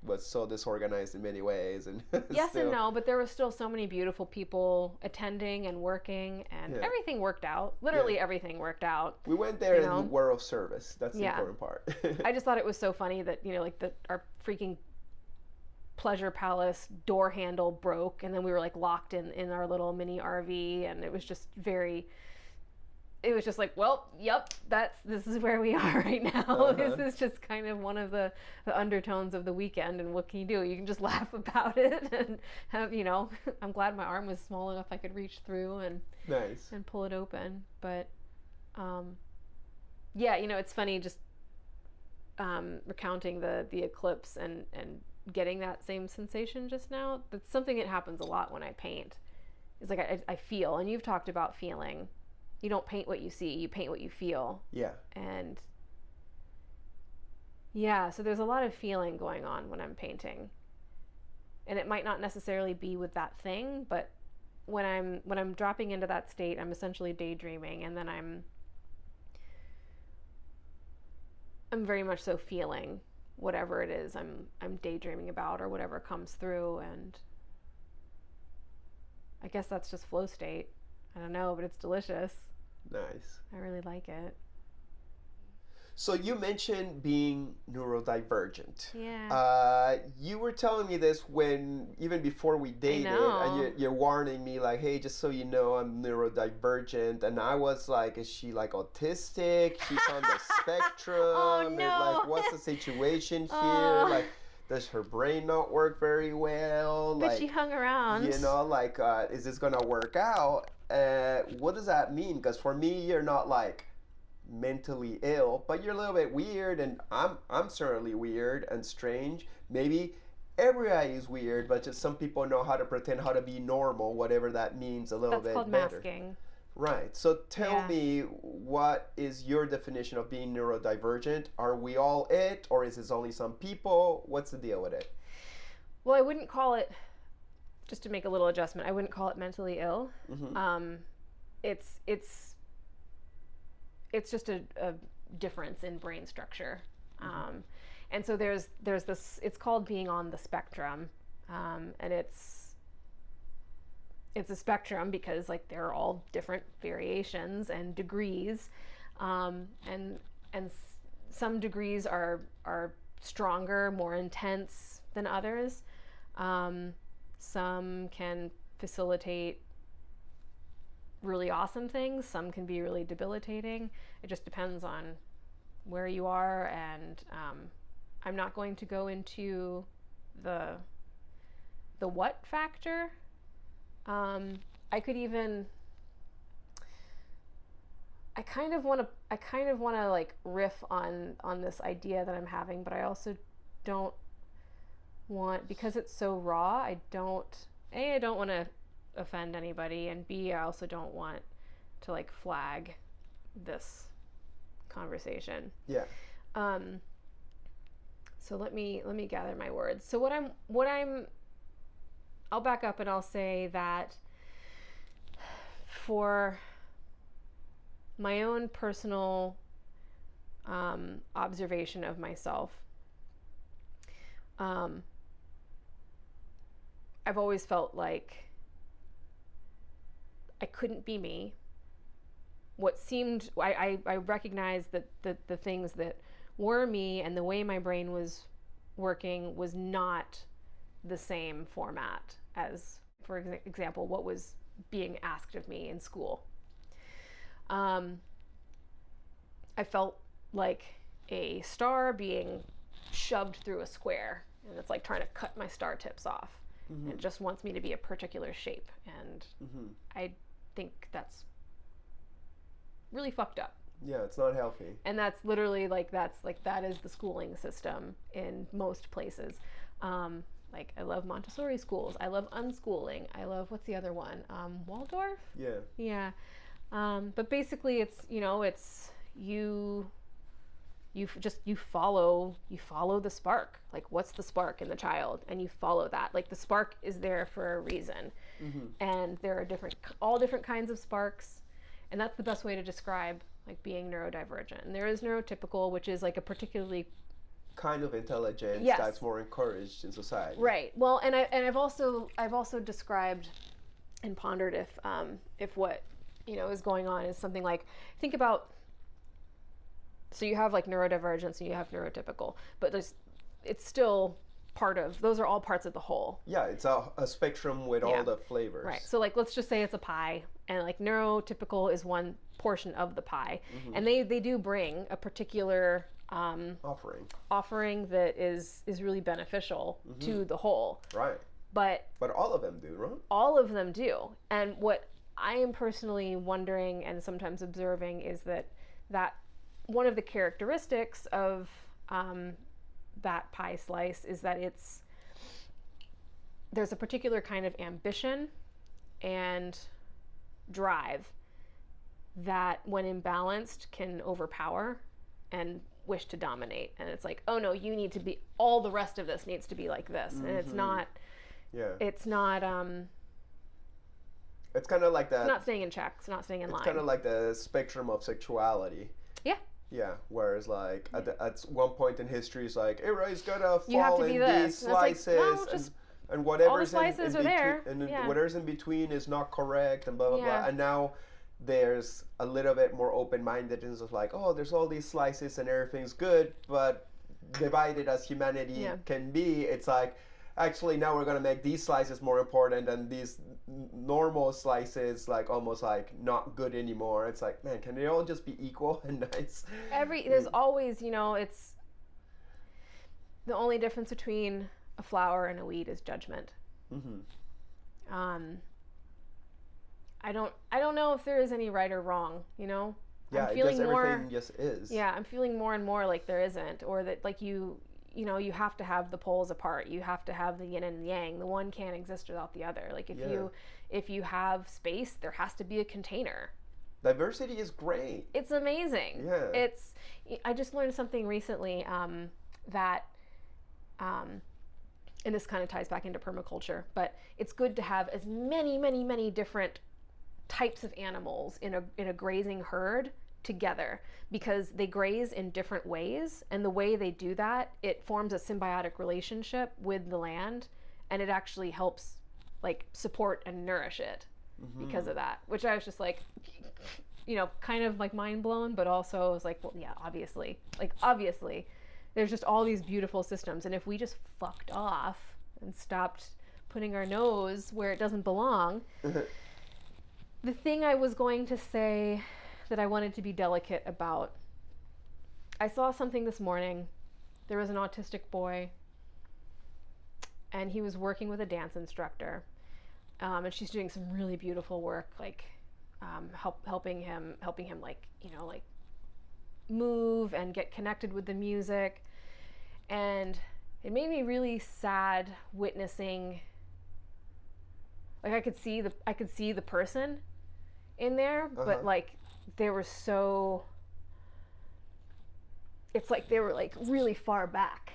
was so disorganized in many ways. And yes and no, but there were still so many beautiful people attending and working, and everything worked out. Literally everything worked out. We went there and were of service. That's the important part. I just thought it was so funny that, our freaking pleasure palace door handle broke, and then we were like locked in our little mini RV, and it was just like, well, yep, this is where we are right now. This is just kind of one of the undertones of the weekend, and what can you do? You can just laugh about it and have, I'm glad my arm was small enough I could reach through and pull it open. But it's funny just recounting the eclipse and getting that same sensation just now. That's something that happens a lot when I paint. It's like I feel, and you've talked about feeling. You don't paint what you see, you paint what you feel. Yeah. And so there's a lot of feeling going on when I'm painting. And it might not necessarily be with that thing, but when I'm dropping into that state, I'm essentially daydreaming, and then I'm very much so feeling whatever it is I'm daydreaming about, or whatever comes through, and I guess that's just flow state. I don't know, but it's delicious. Nice. I really like it. So you mentioned being neurodivergent. Yeah. You were telling me this even before we dated, and you're warning me like, hey, just so you know, I'm neurodivergent, and I was like, is she like autistic? She's on the spectrum. Oh no. Like, what's the situation here? Like, does her brain not work very well? But she hung around. Is this gonna work out? What does that mean? Because for me, you're not like mentally ill, but you're a little bit weird, and I'm certainly weird and strange. Maybe everybody is weird, but just some people know how to pretend how to be normal, whatever that means a little bit better. That's called masking. Right. So tell me, what is your definition of being neurodivergent? Are we all it, or is this only some people? What's the deal with it? Well, I wouldn't call it, just to make a little adjustment, I wouldn't call it mentally ill. It's just a difference in brain structure. And so there's this, it's called being on the spectrum. And it's a spectrum because like there are all different variations and degrees. And some degrees are stronger, more intense than others. Some can facilitate really awesome things. Some can be really debilitating. It just depends on where you are, and I'm not going to go into the what factor. I kind of want to like riff on this idea that I'm having, but I also don't want, because it's so raw, I don't want to offend anybody, and B, I also don't want to like flag this conversation. Yeah. So let me gather my words. So I'll back up and I'll say that for my own personal observation of myself, I've always felt like I couldn't be me. What seemed, I recognized that the things that were me and the way my brain was working was not the same format as, for example, what was being asked of me in school. I felt like a star being shoved through a square, and it's like trying to cut my star tips off. Mm-hmm. It just wants me to be a particular shape, and I think that's really fucked up. Yeah, it's not healthy. And that's literally that is the schooling system in most places. Like, I love Montessori schools. I love unschooling. I love, what's the other one? Waldorf? Yeah. Yeah. But basically it's, you follow the spark. Like, what's the spark in the child? And you follow that. Like, the spark is there for a reason. Mm-hmm. And there are all different kinds of sparks. And that's the best way to describe, like, being neurodivergent. And there is neurotypical, which is like a particularly kind of intelligence that's more encouraged in society. Right. Well, and I've also described and pondered if what is going on is something like, think about, so you have like neurodivergence and you have neurotypical, but it's still those are all parts of the whole. Yeah, it's a spectrum with all the flavors. Right. So, like, let's just say it's a pie, and like neurotypical is one portion of the pie, and they do bring a particular offering that is really beneficial to the whole. Right. But all of them do, right? All of them do. And what I am personally wondering and sometimes observing is that one of the characteristics of that pie slice is that there's a particular kind of ambition and drive that, when imbalanced, can overpower and wish to dominate. And it's like, oh no, you need to be, all the rest of this needs to be like this. And it's not, it's not, it's kind of like that. It's not staying in check. It's not staying in line. It's kind of like the spectrum of sexuality. Yeah. Yeah, whereas like at one point in history, it's like everybody's gotta fall in these slices, and whatever's in between, and whatever's in between is not correct, and blah blah blah. And now there's a little bit more open-mindedness of like, oh, there's all these slices and everything's good, but divided as humanity can be, it's like, actually now we're gonna make these slices more important and these normal slices like almost like not good anymore. It's like, man, can they all just be equal and nice? There's always, it's the only difference between a flower and a weed is judgment. I don't know if there is any right or wrong, Yeah, everything just is. Yeah, I'm feeling more and more like there isn't, or that like you have to have the poles apart. You have to have the yin and yang. The one can't exist without the other. Like if you have space, there has to be a container. Diversity is great. It's amazing. Yeah. I just learned something recently that, and this kind of ties back into permaculture, but it's good to have as many, many, many different types of animals in a grazing herd together, because they graze in different ways, and the way they do that, it forms a symbiotic relationship with the land, and it actually helps like support and nourish it because of that, which I was just like, kind of like mind blown, but also I was like, well, yeah, obviously there's just all these beautiful systems, and if we just fucked off and stopped putting our nose where it doesn't belong. The thing I was going to say that I wanted to be delicate about, I saw something this morning. There was an autistic boy, and he was working with a dance instructor, and she's doing some really beautiful work, like helping him like move and get connected with the music. And it made me really sad witnessing, like I could see the person in there, but like they were so it's like they were like really far back.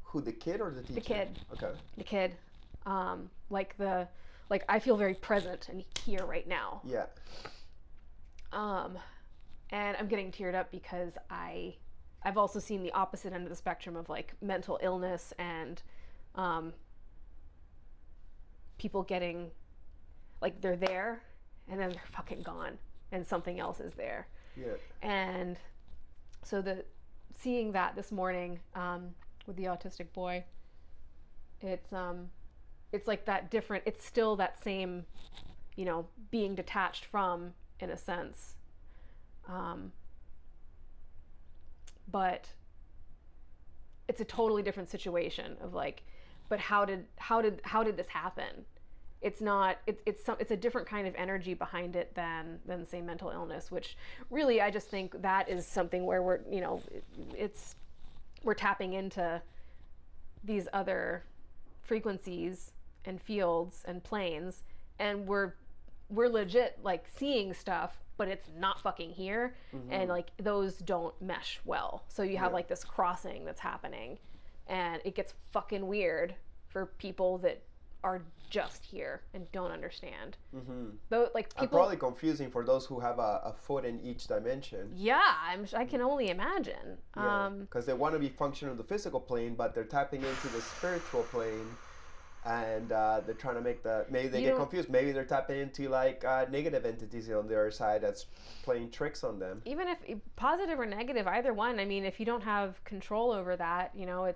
Who, the kid or the teacher? The kid. Okay. The kid. Like I feel very present and here right now. Yeah. And I'm getting teared up because I've also seen the opposite end of the spectrum of like mental illness and people getting like they're there and then they're fucking gone and something else is there. Yeah. And so seeing that this morning with the autistic boy, it's like that different, it's still that same, you know, being detached from, in a sense, but it's a totally different situation of like, but how did this happen? It's not, it's a different kind of energy behind it than say mental illness, which really I just think that is something where we're, you know, we're tapping into these other frequencies and fields and planes, and we're legit like seeing stuff, but it's not fucking here. And like those don't mesh well, so you have like this crossing that's happening, and it gets fucking weird for people that are just here and don't understand. Though, like people, and probably confusing for those who have a foot in each dimension. Yeah, I can only imagine. Because they want to be functional in the physical plane, but they're tapping into the spiritual plane, and they're trying to make maybe they get confused. Maybe they're tapping into like negative entities on the other side that's playing tricks on them. Even if positive or negative, either one. I mean, if you don't have control over that, you know,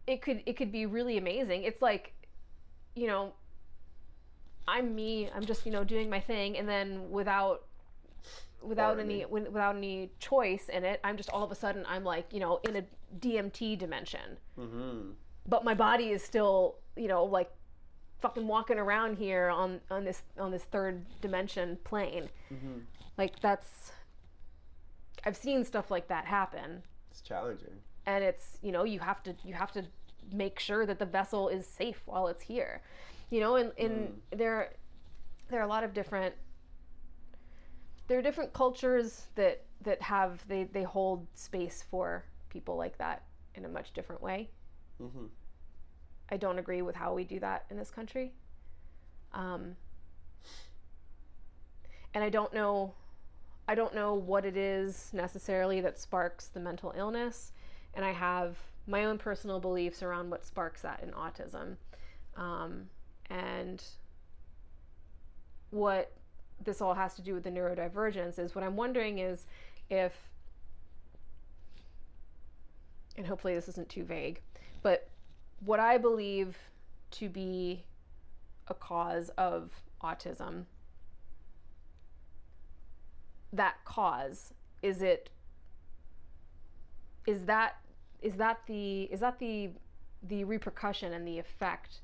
it could be really amazing. It's like, you know, I'm me. I'm just, you know, doing my thing, and then without any choice in it, I'm just all of a sudden I'm like, you know, in a DMT dimension. But my body is still, you know, like fucking walking around here on this third dimension plane. Like I've seen stuff like that happen. It's challenging. And it's, you know, you have to make sure that the vessel is safe while it's here, you know. And there are a lot of different cultures that have they hold space for people like that in a much different way. I don't agree with how we do that in this country, and I don't know what it is necessarily that sparks the mental illness, and I have my own personal beliefs around what sparks that in autism, and what this all has to do with the neurodivergence is what I'm wondering is if, and hopefully this isn't too vague, but what I believe to be a cause of autism, that cause, is that the repercussion and the effect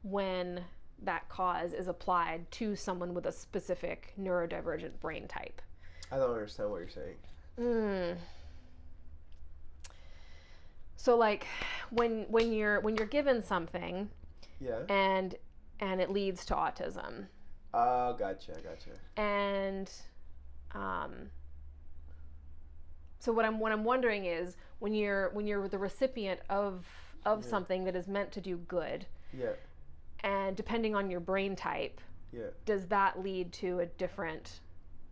when that cause is applied to someone with a specific neurodivergent brain type? I don't understand what you're saying. So like when you're given something, and it leads to autism. Oh, gotcha. And so what I'm wondering is when you're the recipient of something that is meant to do good. And depending on your brain type, does that lead to a different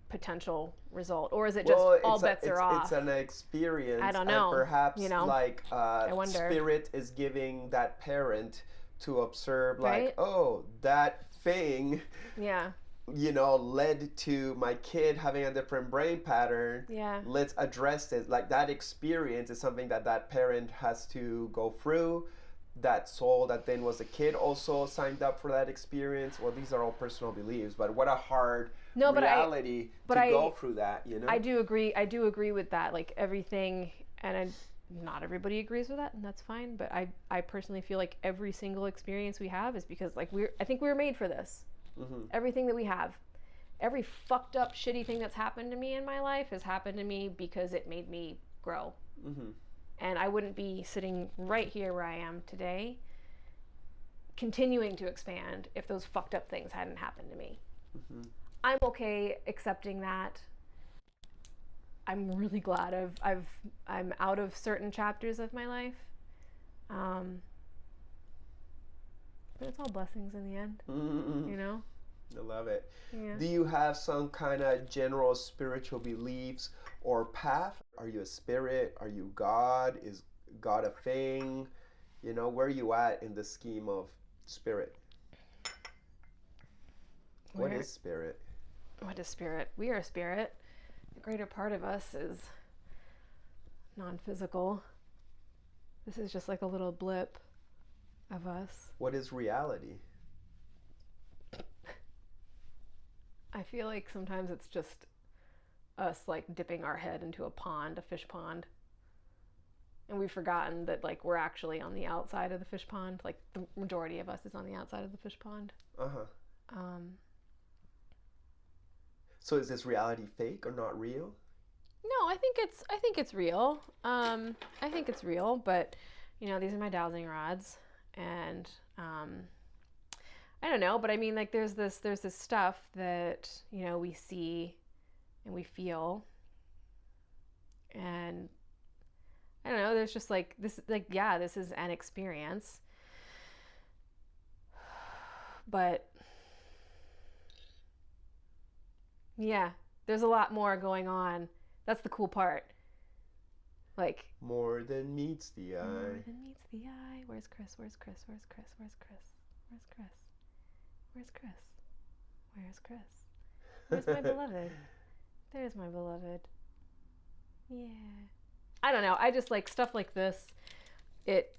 potential result, or is it just all bets are off? It's an experience. I don't know. And perhaps, you know, like I wonder. Spirit is giving that parent to observe, like, right? Oh, that thing. You know, led to my kid having a different brain pattern. Let's address it. Like that experience is something that parent has to go through. That soul that then was a kid also signed up for that experience. Well, these are all personal beliefs, but what a hard reality to go through that, you know? I do agree with that. Like everything, and not everybody agrees with that, and that's fine, but I personally feel like every single experience we have is because like I think we were made for this. Everything that we have, every fucked up shitty thing that's happened to me in my life has happened to me because it made me grow. And I wouldn't be sitting right here where I am today continuing to expand if those fucked up things hadn't happened to me. I'm okay accepting that I'm really glad I'm out of certain chapters of my life. But it's all blessings in the end, you know? I love it. Yeah. Do you have some kind of general spiritual beliefs or path? Are you a spirit? Are you God? Is God a thing? You know, where are you at in the scheme of spirit? What is spirit? What is spirit? We are spirit. The greater part of us is non-physical. This is just like a little blip of us. What is reality? I feel like sometimes it's just us like dipping our head into a pond, a fish pond. And we've forgotten that like we're actually on the outside of the fish pond. Like the majority of us is on the outside of the fish pond. So is this reality fake or not real? No, I think it's real. I think it's real, but you know, these are my dowsing rods, and I don't know, but I mean, like there's this stuff that, you know, we see and we feel, and I don't know, there's just like this, like, yeah, this is an experience, but yeah, there's a lot more going on. That's the cool part. Like more than meets the eye. More than meets the eye. Where's Chris? Where's Chris? Where's Chris? Where's Chris? Where's Chris? Where's Chris? Where's Chris? Where's my beloved? There's my beloved. Yeah. I don't know. I just like stuff like this. It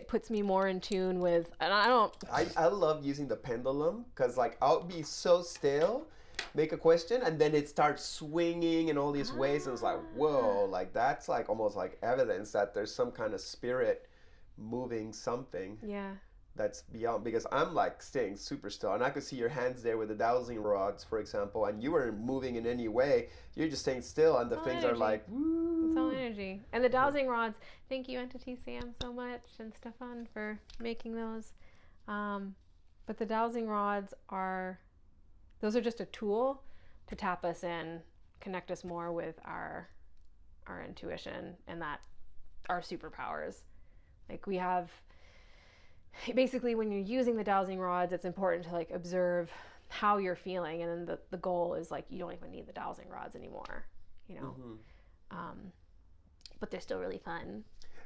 puts me more in tune with, and I love using the pendulum because like I'll be so still, make a question, and then it starts swinging in all these ways, and it's like, whoa, like that's like almost like evidence that there's some kind of spirit moving something. Yeah. That's beyond, because I'm like staying super still, and I could see your hands there with the dowsing rods, for example, and you weren't moving in any way. You're just staying still, and the things energy. Are like, woo. It's all energy. And the dowsing rods, thank you, Entity Sam, so much, and Stefan for making those. But the dowsing rods those are just a tool to tap us in, connect us more with our intuition and that our superpowers. Like we have, basically when you're using the dowsing rods, it's important to like observe how you're feeling, and then the goal is like you don't even need the dowsing rods anymore, you know. But they're still really fun.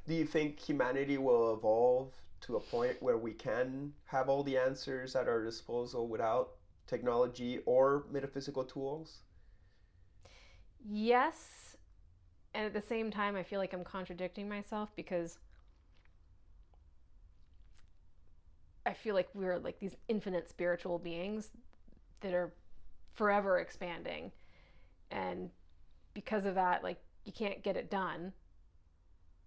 Do you think humanity will evolve to a point where we can have all the answers at our disposal without technology or metaphysical tools? Yes, and at the same time I feel like I'm contradicting myself, because I feel like we're like these infinite spiritual beings that are forever expanding, and because of that, like you can't get it done.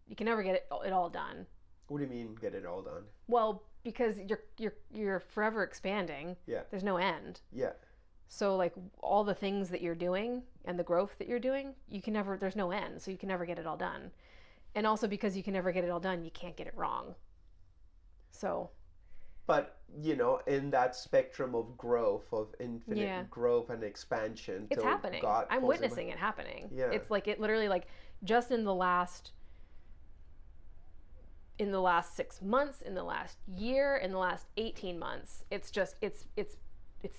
You can never get it all done. What do you mean get it all done? Well, because you're forever expanding. Yeah. There's no end. Yeah. So like all the things that you're doing and the growth that you're doing, there's no end, so you can never get it all done. And also because you can never get it all done, you can't get it wrong. So. But, you know, in that spectrum of growth, of infinite growth and expansion. It's happening. I'm witnessing it happening. Yeah. It's like it literally like just in the last 6 months, in the last year, in the last 18 months, it's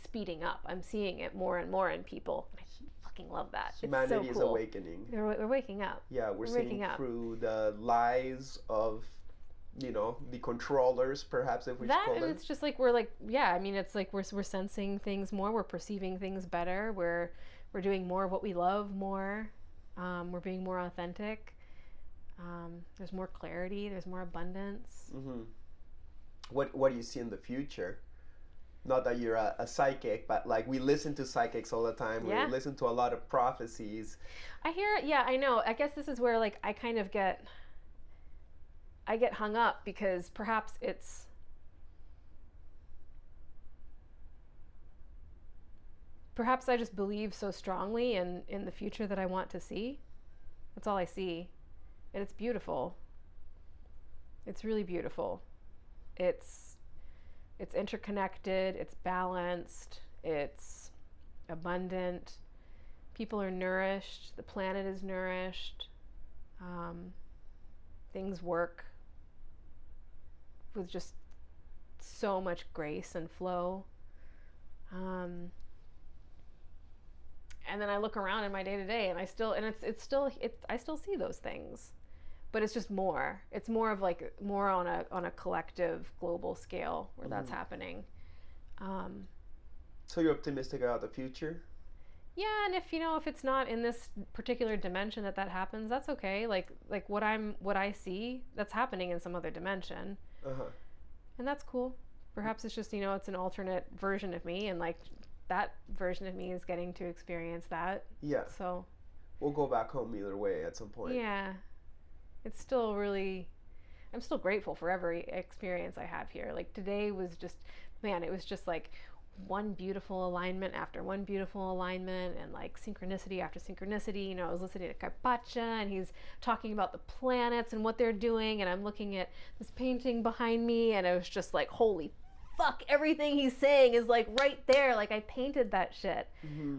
speeding up. I'm seeing it more and more in people. I fucking love that. Humanity it's so is cool. awakening. We're waking up. Yeah, we're seeing through the lies of, you know, the controllers, perhaps, if we should call them. And it's just like it's like we're sensing things more, we're perceiving things better, we're doing more of what we love more, we're being more authentic. There's more clarity, there's more abundance. What do you see in the future? Not that you're a psychic, but like we listen to psychics all the time. We listen to a lot of prophecies. I hear, I know. I guess this is where like I kind of get hung up, because perhaps I just believe so strongly in the future that I want to see. That's all I see. And it's beautiful. It's really beautiful. It's interconnected, it's balanced, it's abundant. people are nourished, the planet is nourished, things work with just so much grace and flow. And then I look around in my day to day, and I still see those things, but it's just more. It's more of like more on a collective global scale where that's happening. So you're optimistic about the future? Yeah, and if it's not in this particular dimension that happens, that's okay. Like what I see, that's happening in some other dimension, and that's cool. Perhaps it's just it's an alternate version of me, and like that version of me is getting to experience that. Yeah. So we'll go back home either way at some point. Yeah. It's still really, I'm still grateful for every experience I have here. Like today was just, man, it was just like one beautiful alignment after one beautiful alignment, and like synchronicity after synchronicity. I was listening to Carpenter, and he's talking about the planets and what they're doing, and I'm looking at this painting behind me, and I was just like, holy fuck, everything he's saying is like right there. Like I painted that shit.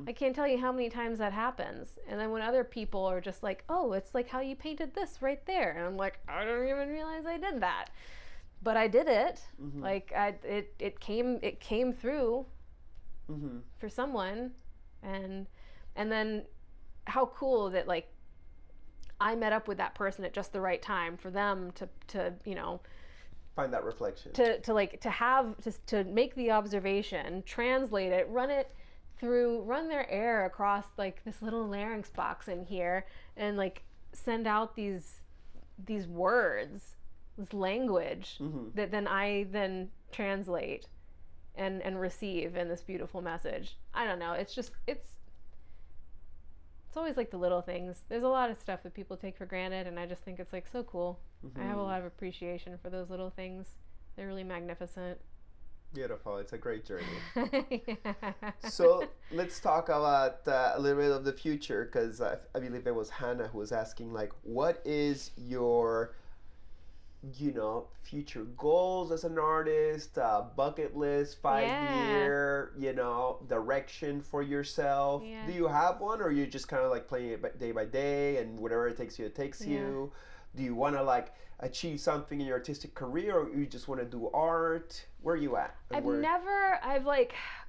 I can't tell you how many times that happens. And then when other people are just like, oh, it's like how you painted this right there, and I'm like, I don't even realize I did that, but I did it. Like it came through for someone, and then how cool that like I met up with that person at just the right time for them to find that reflection, to make the observation, translate it, run their air across like this little larynx box in here, and like send out these words, this language that then I translate and receive in this beautiful message. I don't know, it's always like the little things. There's a lot of stuff that people take for granted, and I just think it's like so cool. I have a lot of appreciation for those little things. They're really magnificent. Beautiful. It's a great journey. Yeah. So let's talk about a little bit of the future, because I believe it was Hannah who was asking, like, what is your future goals as an artist, bucket list, 5-year, direction for yourself? Do you have one, or are you just kind of like playing it day by day, and whatever it takes you, it takes you? Do you want to like achieve something in your artistic career, or you just want to do art? Where are you at? The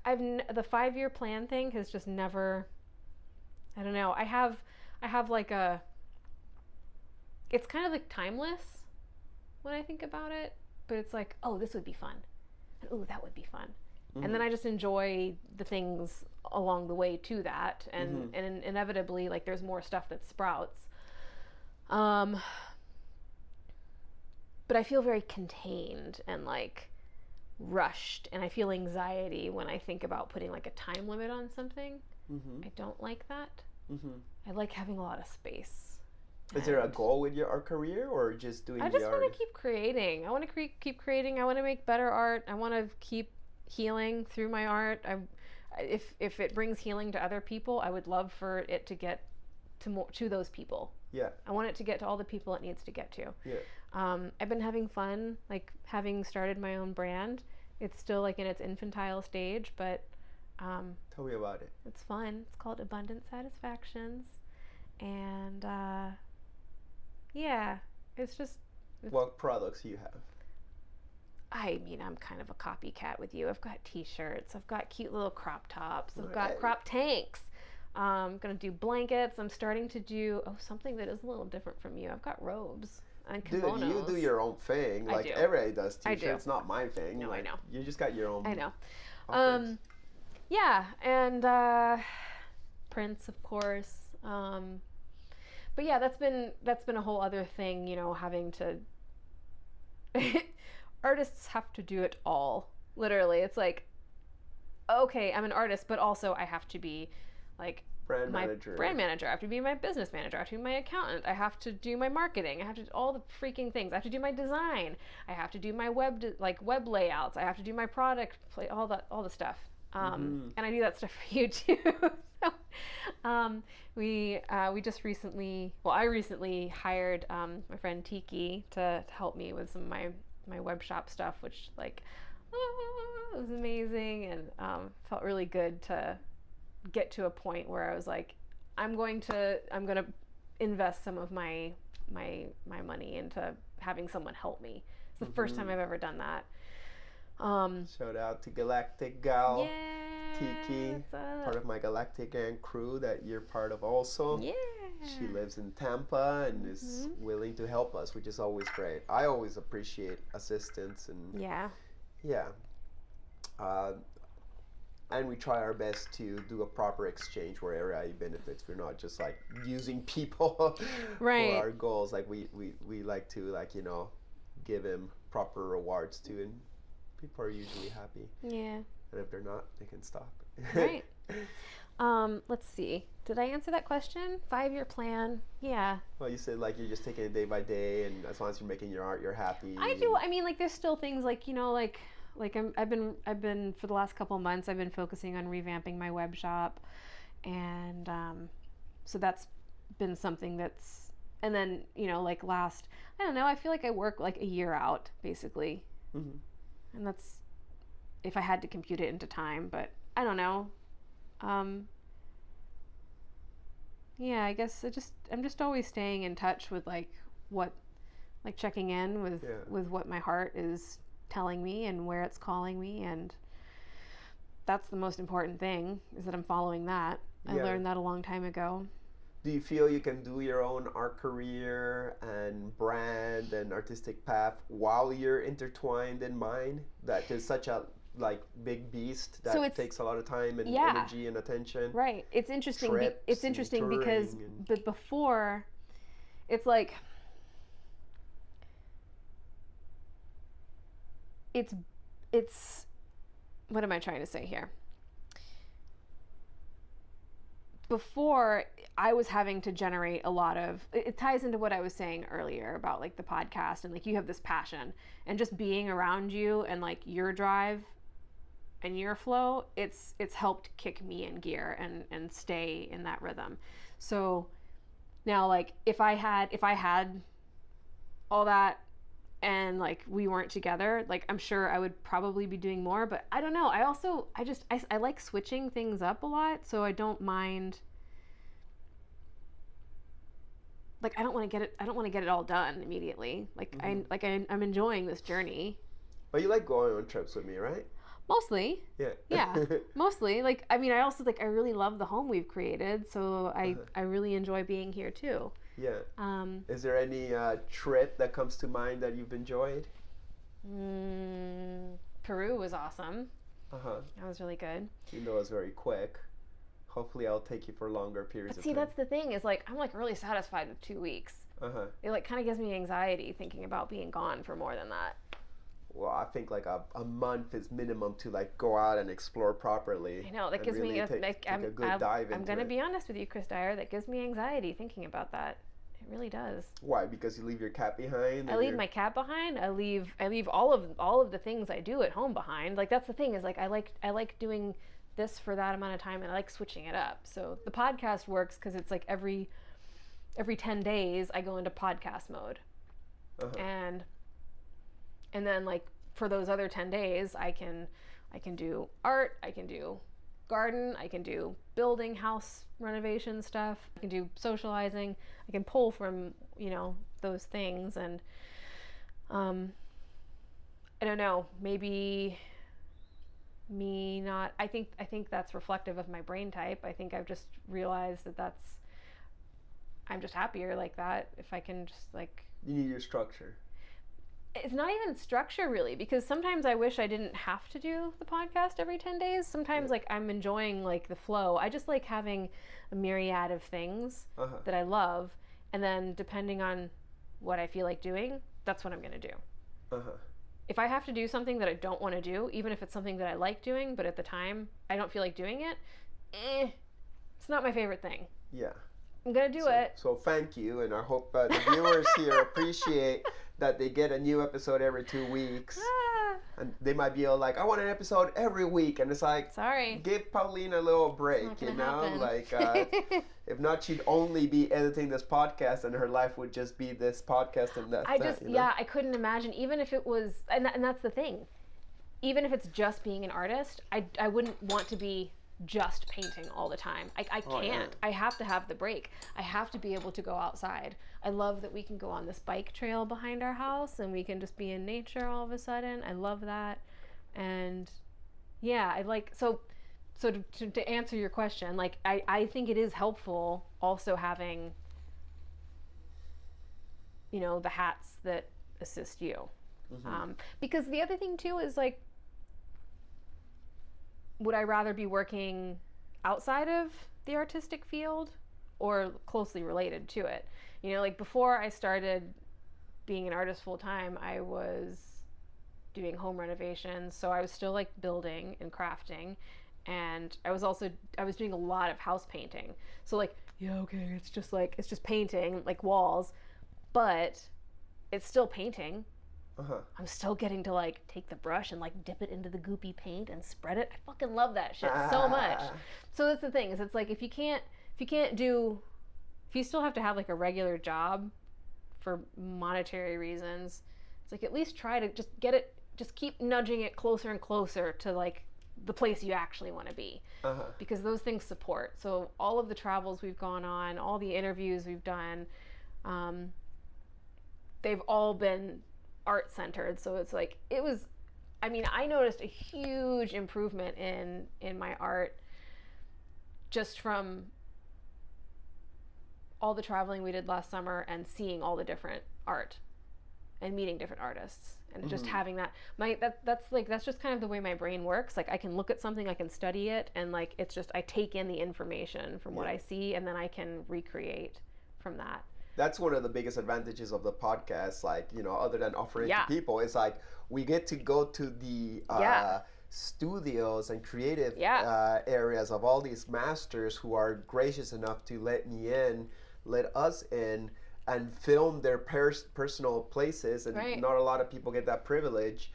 5-year plan thing has just never, I don't know. I have like it's kind of like timeless when I think about it, but it's like, oh, this would be fun, and oh, that would be fun. And then I just enjoy the things along the way to that, and inevitably like there's more stuff that sprouts. But I feel very contained and like rushed, and I feel anxiety when I think about putting like a time limit on something. I don't like that. I like having a lot of space. Is there a goal with your art career, or just doing the art? I just want to keep creating. I want to keep creating. I want to make better art. I want to keep healing through my art. If it brings healing to other people, I would love for it to get to those people. Yeah. I want it to get to all the people it needs to get to. Yeah. I've been having fun, like having started my own brand. It's still like in its infantile stage, but tell me about it. It's fun. It's called Abundant Satisfactions, and what products do you have? I mean, I'm kind of a copycat with you. I've got t-shirts. I've got cute little crop tops. I've got crop tanks. I'm going to do blankets. I'm starting to do something that is a little different from you. I've got robes and kimonos. Dude, you do your own thing. Like everybody does t-shirts. It's not my thing. No, like, I know. You just got your own. I know. Yeah, and prints, of course. But yeah, that's been a whole other thing, having to artists have to do it all. Literally. It's like, okay, I'm an artist, but also I have to be like brand manager. I have to be my business manager. I have to be my accountant. I have to do my marketing. I have to do all the freaking things. I have to do my design. I have to do my web layouts. I have to do my product, all the stuff. And I do that stuff for you too. So, we just recently, I recently hired my friend Tiki to help me with some of my web shop stuff, which it was amazing, and felt really good to get to a point where I was like, I'm going to invest some of my money into having someone help me. It's the first time I've ever done that. Shout out to Galactic Gal. Yeah. Tiki, part of my Galactic Gang crew that you're part of also. Yeah. She lives in Tampa and is willing to help us, which is always great. I always appreciate assistance and yeah. And we try our best to do a proper exchange where everybody benefits. We're not just like using people for our goals. Like we like to give them proper rewards too, and people are usually happy. Yeah. And if they're not, they can stop. Right. Let's see. Did I answer that question? 5-year plan? Yeah. Well, you said like you're just taking it day by day, and as long as you're making your art, you're happy. I do. I mean, like there's still things like I've been for the last couple of months I've been focusing on revamping my web shop, and so that's been something that's, and then I don't know, I feel like I work like a year out basically, and that's if I had to compute it into time, but I don't know. Yeah, I guess I'm just always staying in touch with checking in with what my heart is telling me and where it's calling me, and that's the most important thing, is that I'm following that. I learned that a long time ago. Do you feel you can do your own art career and brand and artistic path while you're intertwined in mine? That is such a big beast that takes a lot of time and energy and attention. Right. It's interesting. Because but before, it's like it's what am I trying to say here? Before, I was having to generate a lot of, it ties into what I was saying earlier about like the podcast, and like you have this passion, and just being around you and like your drive and your flow, it's helped kick me in gear and stay in that rhythm. So now, like if I had all that and like we weren't together, like I'm sure I would probably be doing more, but I don't know. I like switching things up a lot, so I don't mind. Like I don't want to get it all done immediately. Like I'm enjoying this journey. But you like going on trips with me, right? Mostly. Yeah. Mostly. Like, I mean, I also I really love the home we've created, so I really enjoy being here too. Yeah. Is there any trip that comes to mind that you've enjoyed? Peru was awesome. That was really good. Even though it was very quick. Hopefully I'll take you for longer periods of time. See, that's the thing, is like I'm like really satisfied with 2 weeks. It like kind of gives me anxiety thinking about being gone for more than that. Well, I think like a month is minimum to like go out and explore properly. I know, that gives me a good dive into I'm going to be honest with you, Chris Dyer, that gives me anxiety thinking about that. It really does. Why? Because you leave your cat behind? I leave my cat behind. I leave all of the things I do at home behind. Like that's the thing, is like I like doing this for that amount of time, and I like switching it up. So the podcast works because it's like every 10 days I go into podcast mode. And then like for those other 10 days I can do art, I can do garden, I can do building, house renovation stuff, I can do socializing, I can pull from those things. And I don't know, maybe me not, I think that's reflective of my brain type. I think I've just realized that I'm just happier like that if I can just like, you need your structure. It's not even structure really, because sometimes I wish I didn't have to do the podcast every 10 days. Sometimes like I'm enjoying like the flow. I just like having a myriad of things that I love, and then depending on what I feel like doing, that's what I'm going to do. If I have to do something that I don't want to do, even if it's something that I like doing, but at the time I don't feel like doing it, it's not my favorite thing. Yeah. I'm going to do it. So thank you, and I hope the viewers here appreciate that they get a new episode every 2 weeks. And they might be all like, I want an episode every week. And it's like, sorry, give Paulina a little break, you know? Happen. Like, if not, she'd only be editing this podcast and her life would just be this podcast and that's I couldn't imagine, even if it was, and that's the thing. Even if it's just being an artist, I wouldn't want to be just painting all the time. I can't. I have to have the break. I have to be able to go outside. I love that we can go on this bike trail behind our house and we can just be in nature all of a sudden. I love that. And yeah, I like, so to answer your question, like I think it is helpful also having, you know, the hats that assist you. Because the other thing too is like, would I rather be working outside of the artistic field or closely related to it? You know, like before I started being an artist full time, I was doing home renovations. So I was still like building and crafting. And I was doing a lot of house painting. So like, yeah, okay, it's just painting like walls, but it's still painting. I'm still getting to like take the brush and like dip it into the goopy paint and spread it. I fucking love that shit so much. So that's the thing, is it's like if you still have to have like a regular job for monetary reasons, it's like at least try to just keep nudging it closer and closer to like the place you actually want to be. Because those things support. So all of the travels we've gone on, all the interviews we've done, they've all been art centered. So it's like, I noticed a huge improvement in my art just from all the traveling we did last summer and seeing all the different art and meeting different artists and just having that, that's just kind of the way my brain works. Like I can look at something, I can study it, and like it's just I take in the information from what I see and then I can recreate from that. That's one of the biggest advantages of the podcast, like, you know, other than offering to people, it's like we get to go to the studios and creative areas of all these masters who are gracious enough to let us in and film their personal places, and not a lot of people get that privilege.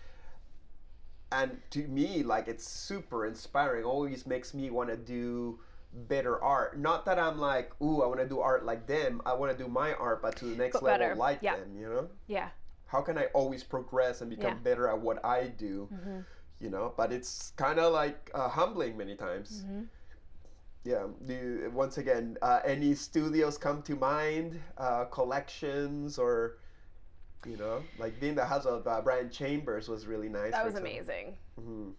And to me, like, it's super inspiring. Always makes me want to do better art. Not that I'm like, ooh, I want to do art like them. I want to do my art, but to the next level like them, you know? Yeah. How can I always progress and become better at what I do? You know, but it's kind of like humbling many times. Yeah. Once again, any studios come to mind, collections, or, you know, like being the house of Brian Chambers was really nice. That was amazing.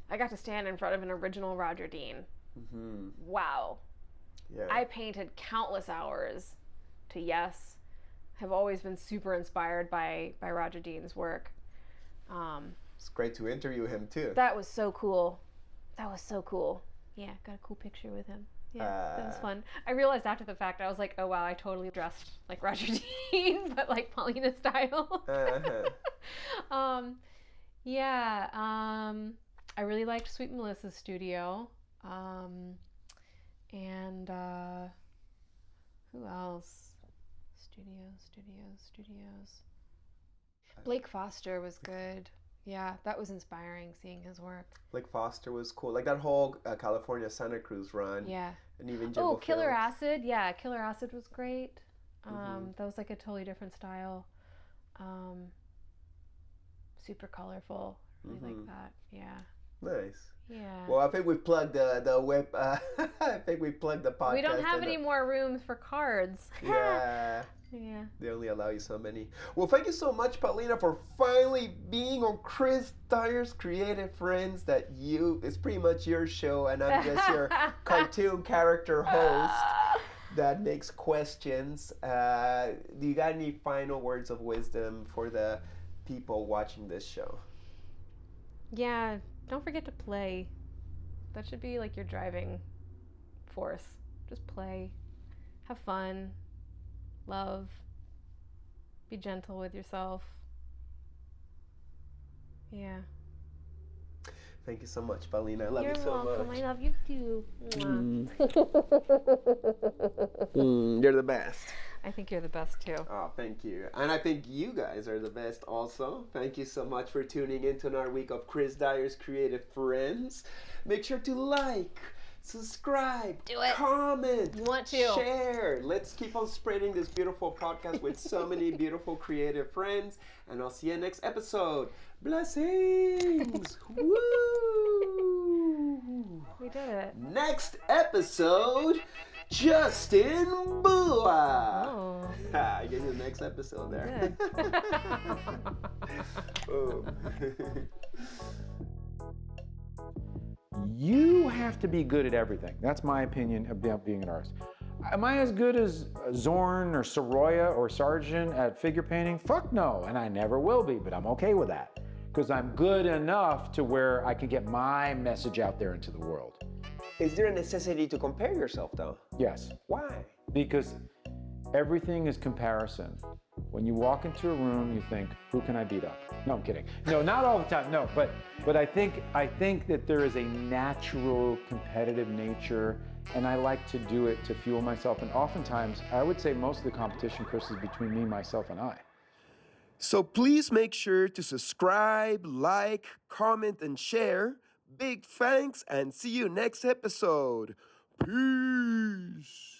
I got to stand in front of an original Roger Dean. Wow. Yeah. I painted countless hours to Yes. Have always been super inspired by Roger Dean's work. It's great to interview him too. That was so cool. Yeah, got a cool picture with him. Yeah, that was fun. I realized after the fact, I was like, oh wow, I totally dressed like Roger Dean, but like Paulina style. I really liked Sweet Melissa's studio. And who else? Studios. Blake Foster was good. Yeah, that was inspiring seeing his work. Blake Foster was cool. Like that whole California Santa Cruz run. Yeah. And even Killer Acid. Yeah, Killer Acid was great. That was like a totally different style. Super colorful. Really like that. Yeah. Nice. Yeah. Well, I think we plugged the web. I think we plugged the podcast. We don't have any more rooms for cards. Yeah. Yeah. They only allow you so many. Well, thank you so much, Paulina, for finally being on Chris Dyer's Creative Friends. It's pretty much your show, and I'm just your cartoon character host that makes questions. Do you got any final words of wisdom for the people watching this show? Yeah. Don't forget to play. That should be like your driving force. Just play. Have fun. Love. Be gentle with yourself. Yeah. Thank you so much, Paulina. I love You're you so welcome. much. I love you too. You're the best. I think you're the best too. Oh, thank you. And I think you guys are the best also. Thank you so much for tuning in to another week of Chris Dyer's Creative Friends. Make sure to like, subscribe, comment, you want to share. Let's keep on spreading this beautiful podcast with so many beautiful creative friends. And I'll see you next episode. Blessings. Woo! We did it. Next episode, Justin Bua. Oh. I gave you the next episode there. Boom. You have to be good at everything. That's my opinion about being an artist. Am I as good as Zorn or Soroya or Sargent at figure painting? Fuck no, and I never will be, but I'm okay with that because I'm good enough to where I can get my message out there into the world. Is there a necessity to compare yourself though? Yes. Why? Because everything is comparison. When you walk into a room, you think, who can I beat up? No, I'm kidding. No, not all the time, no, but I think that there is a natural competitive nature, and I like to do it to fuel myself, and oftentimes, I would say most of the competition, Chris, is between me, myself, and I. So please make sure to subscribe, like, comment, and share. Big thanks, and see you next episode. Peace.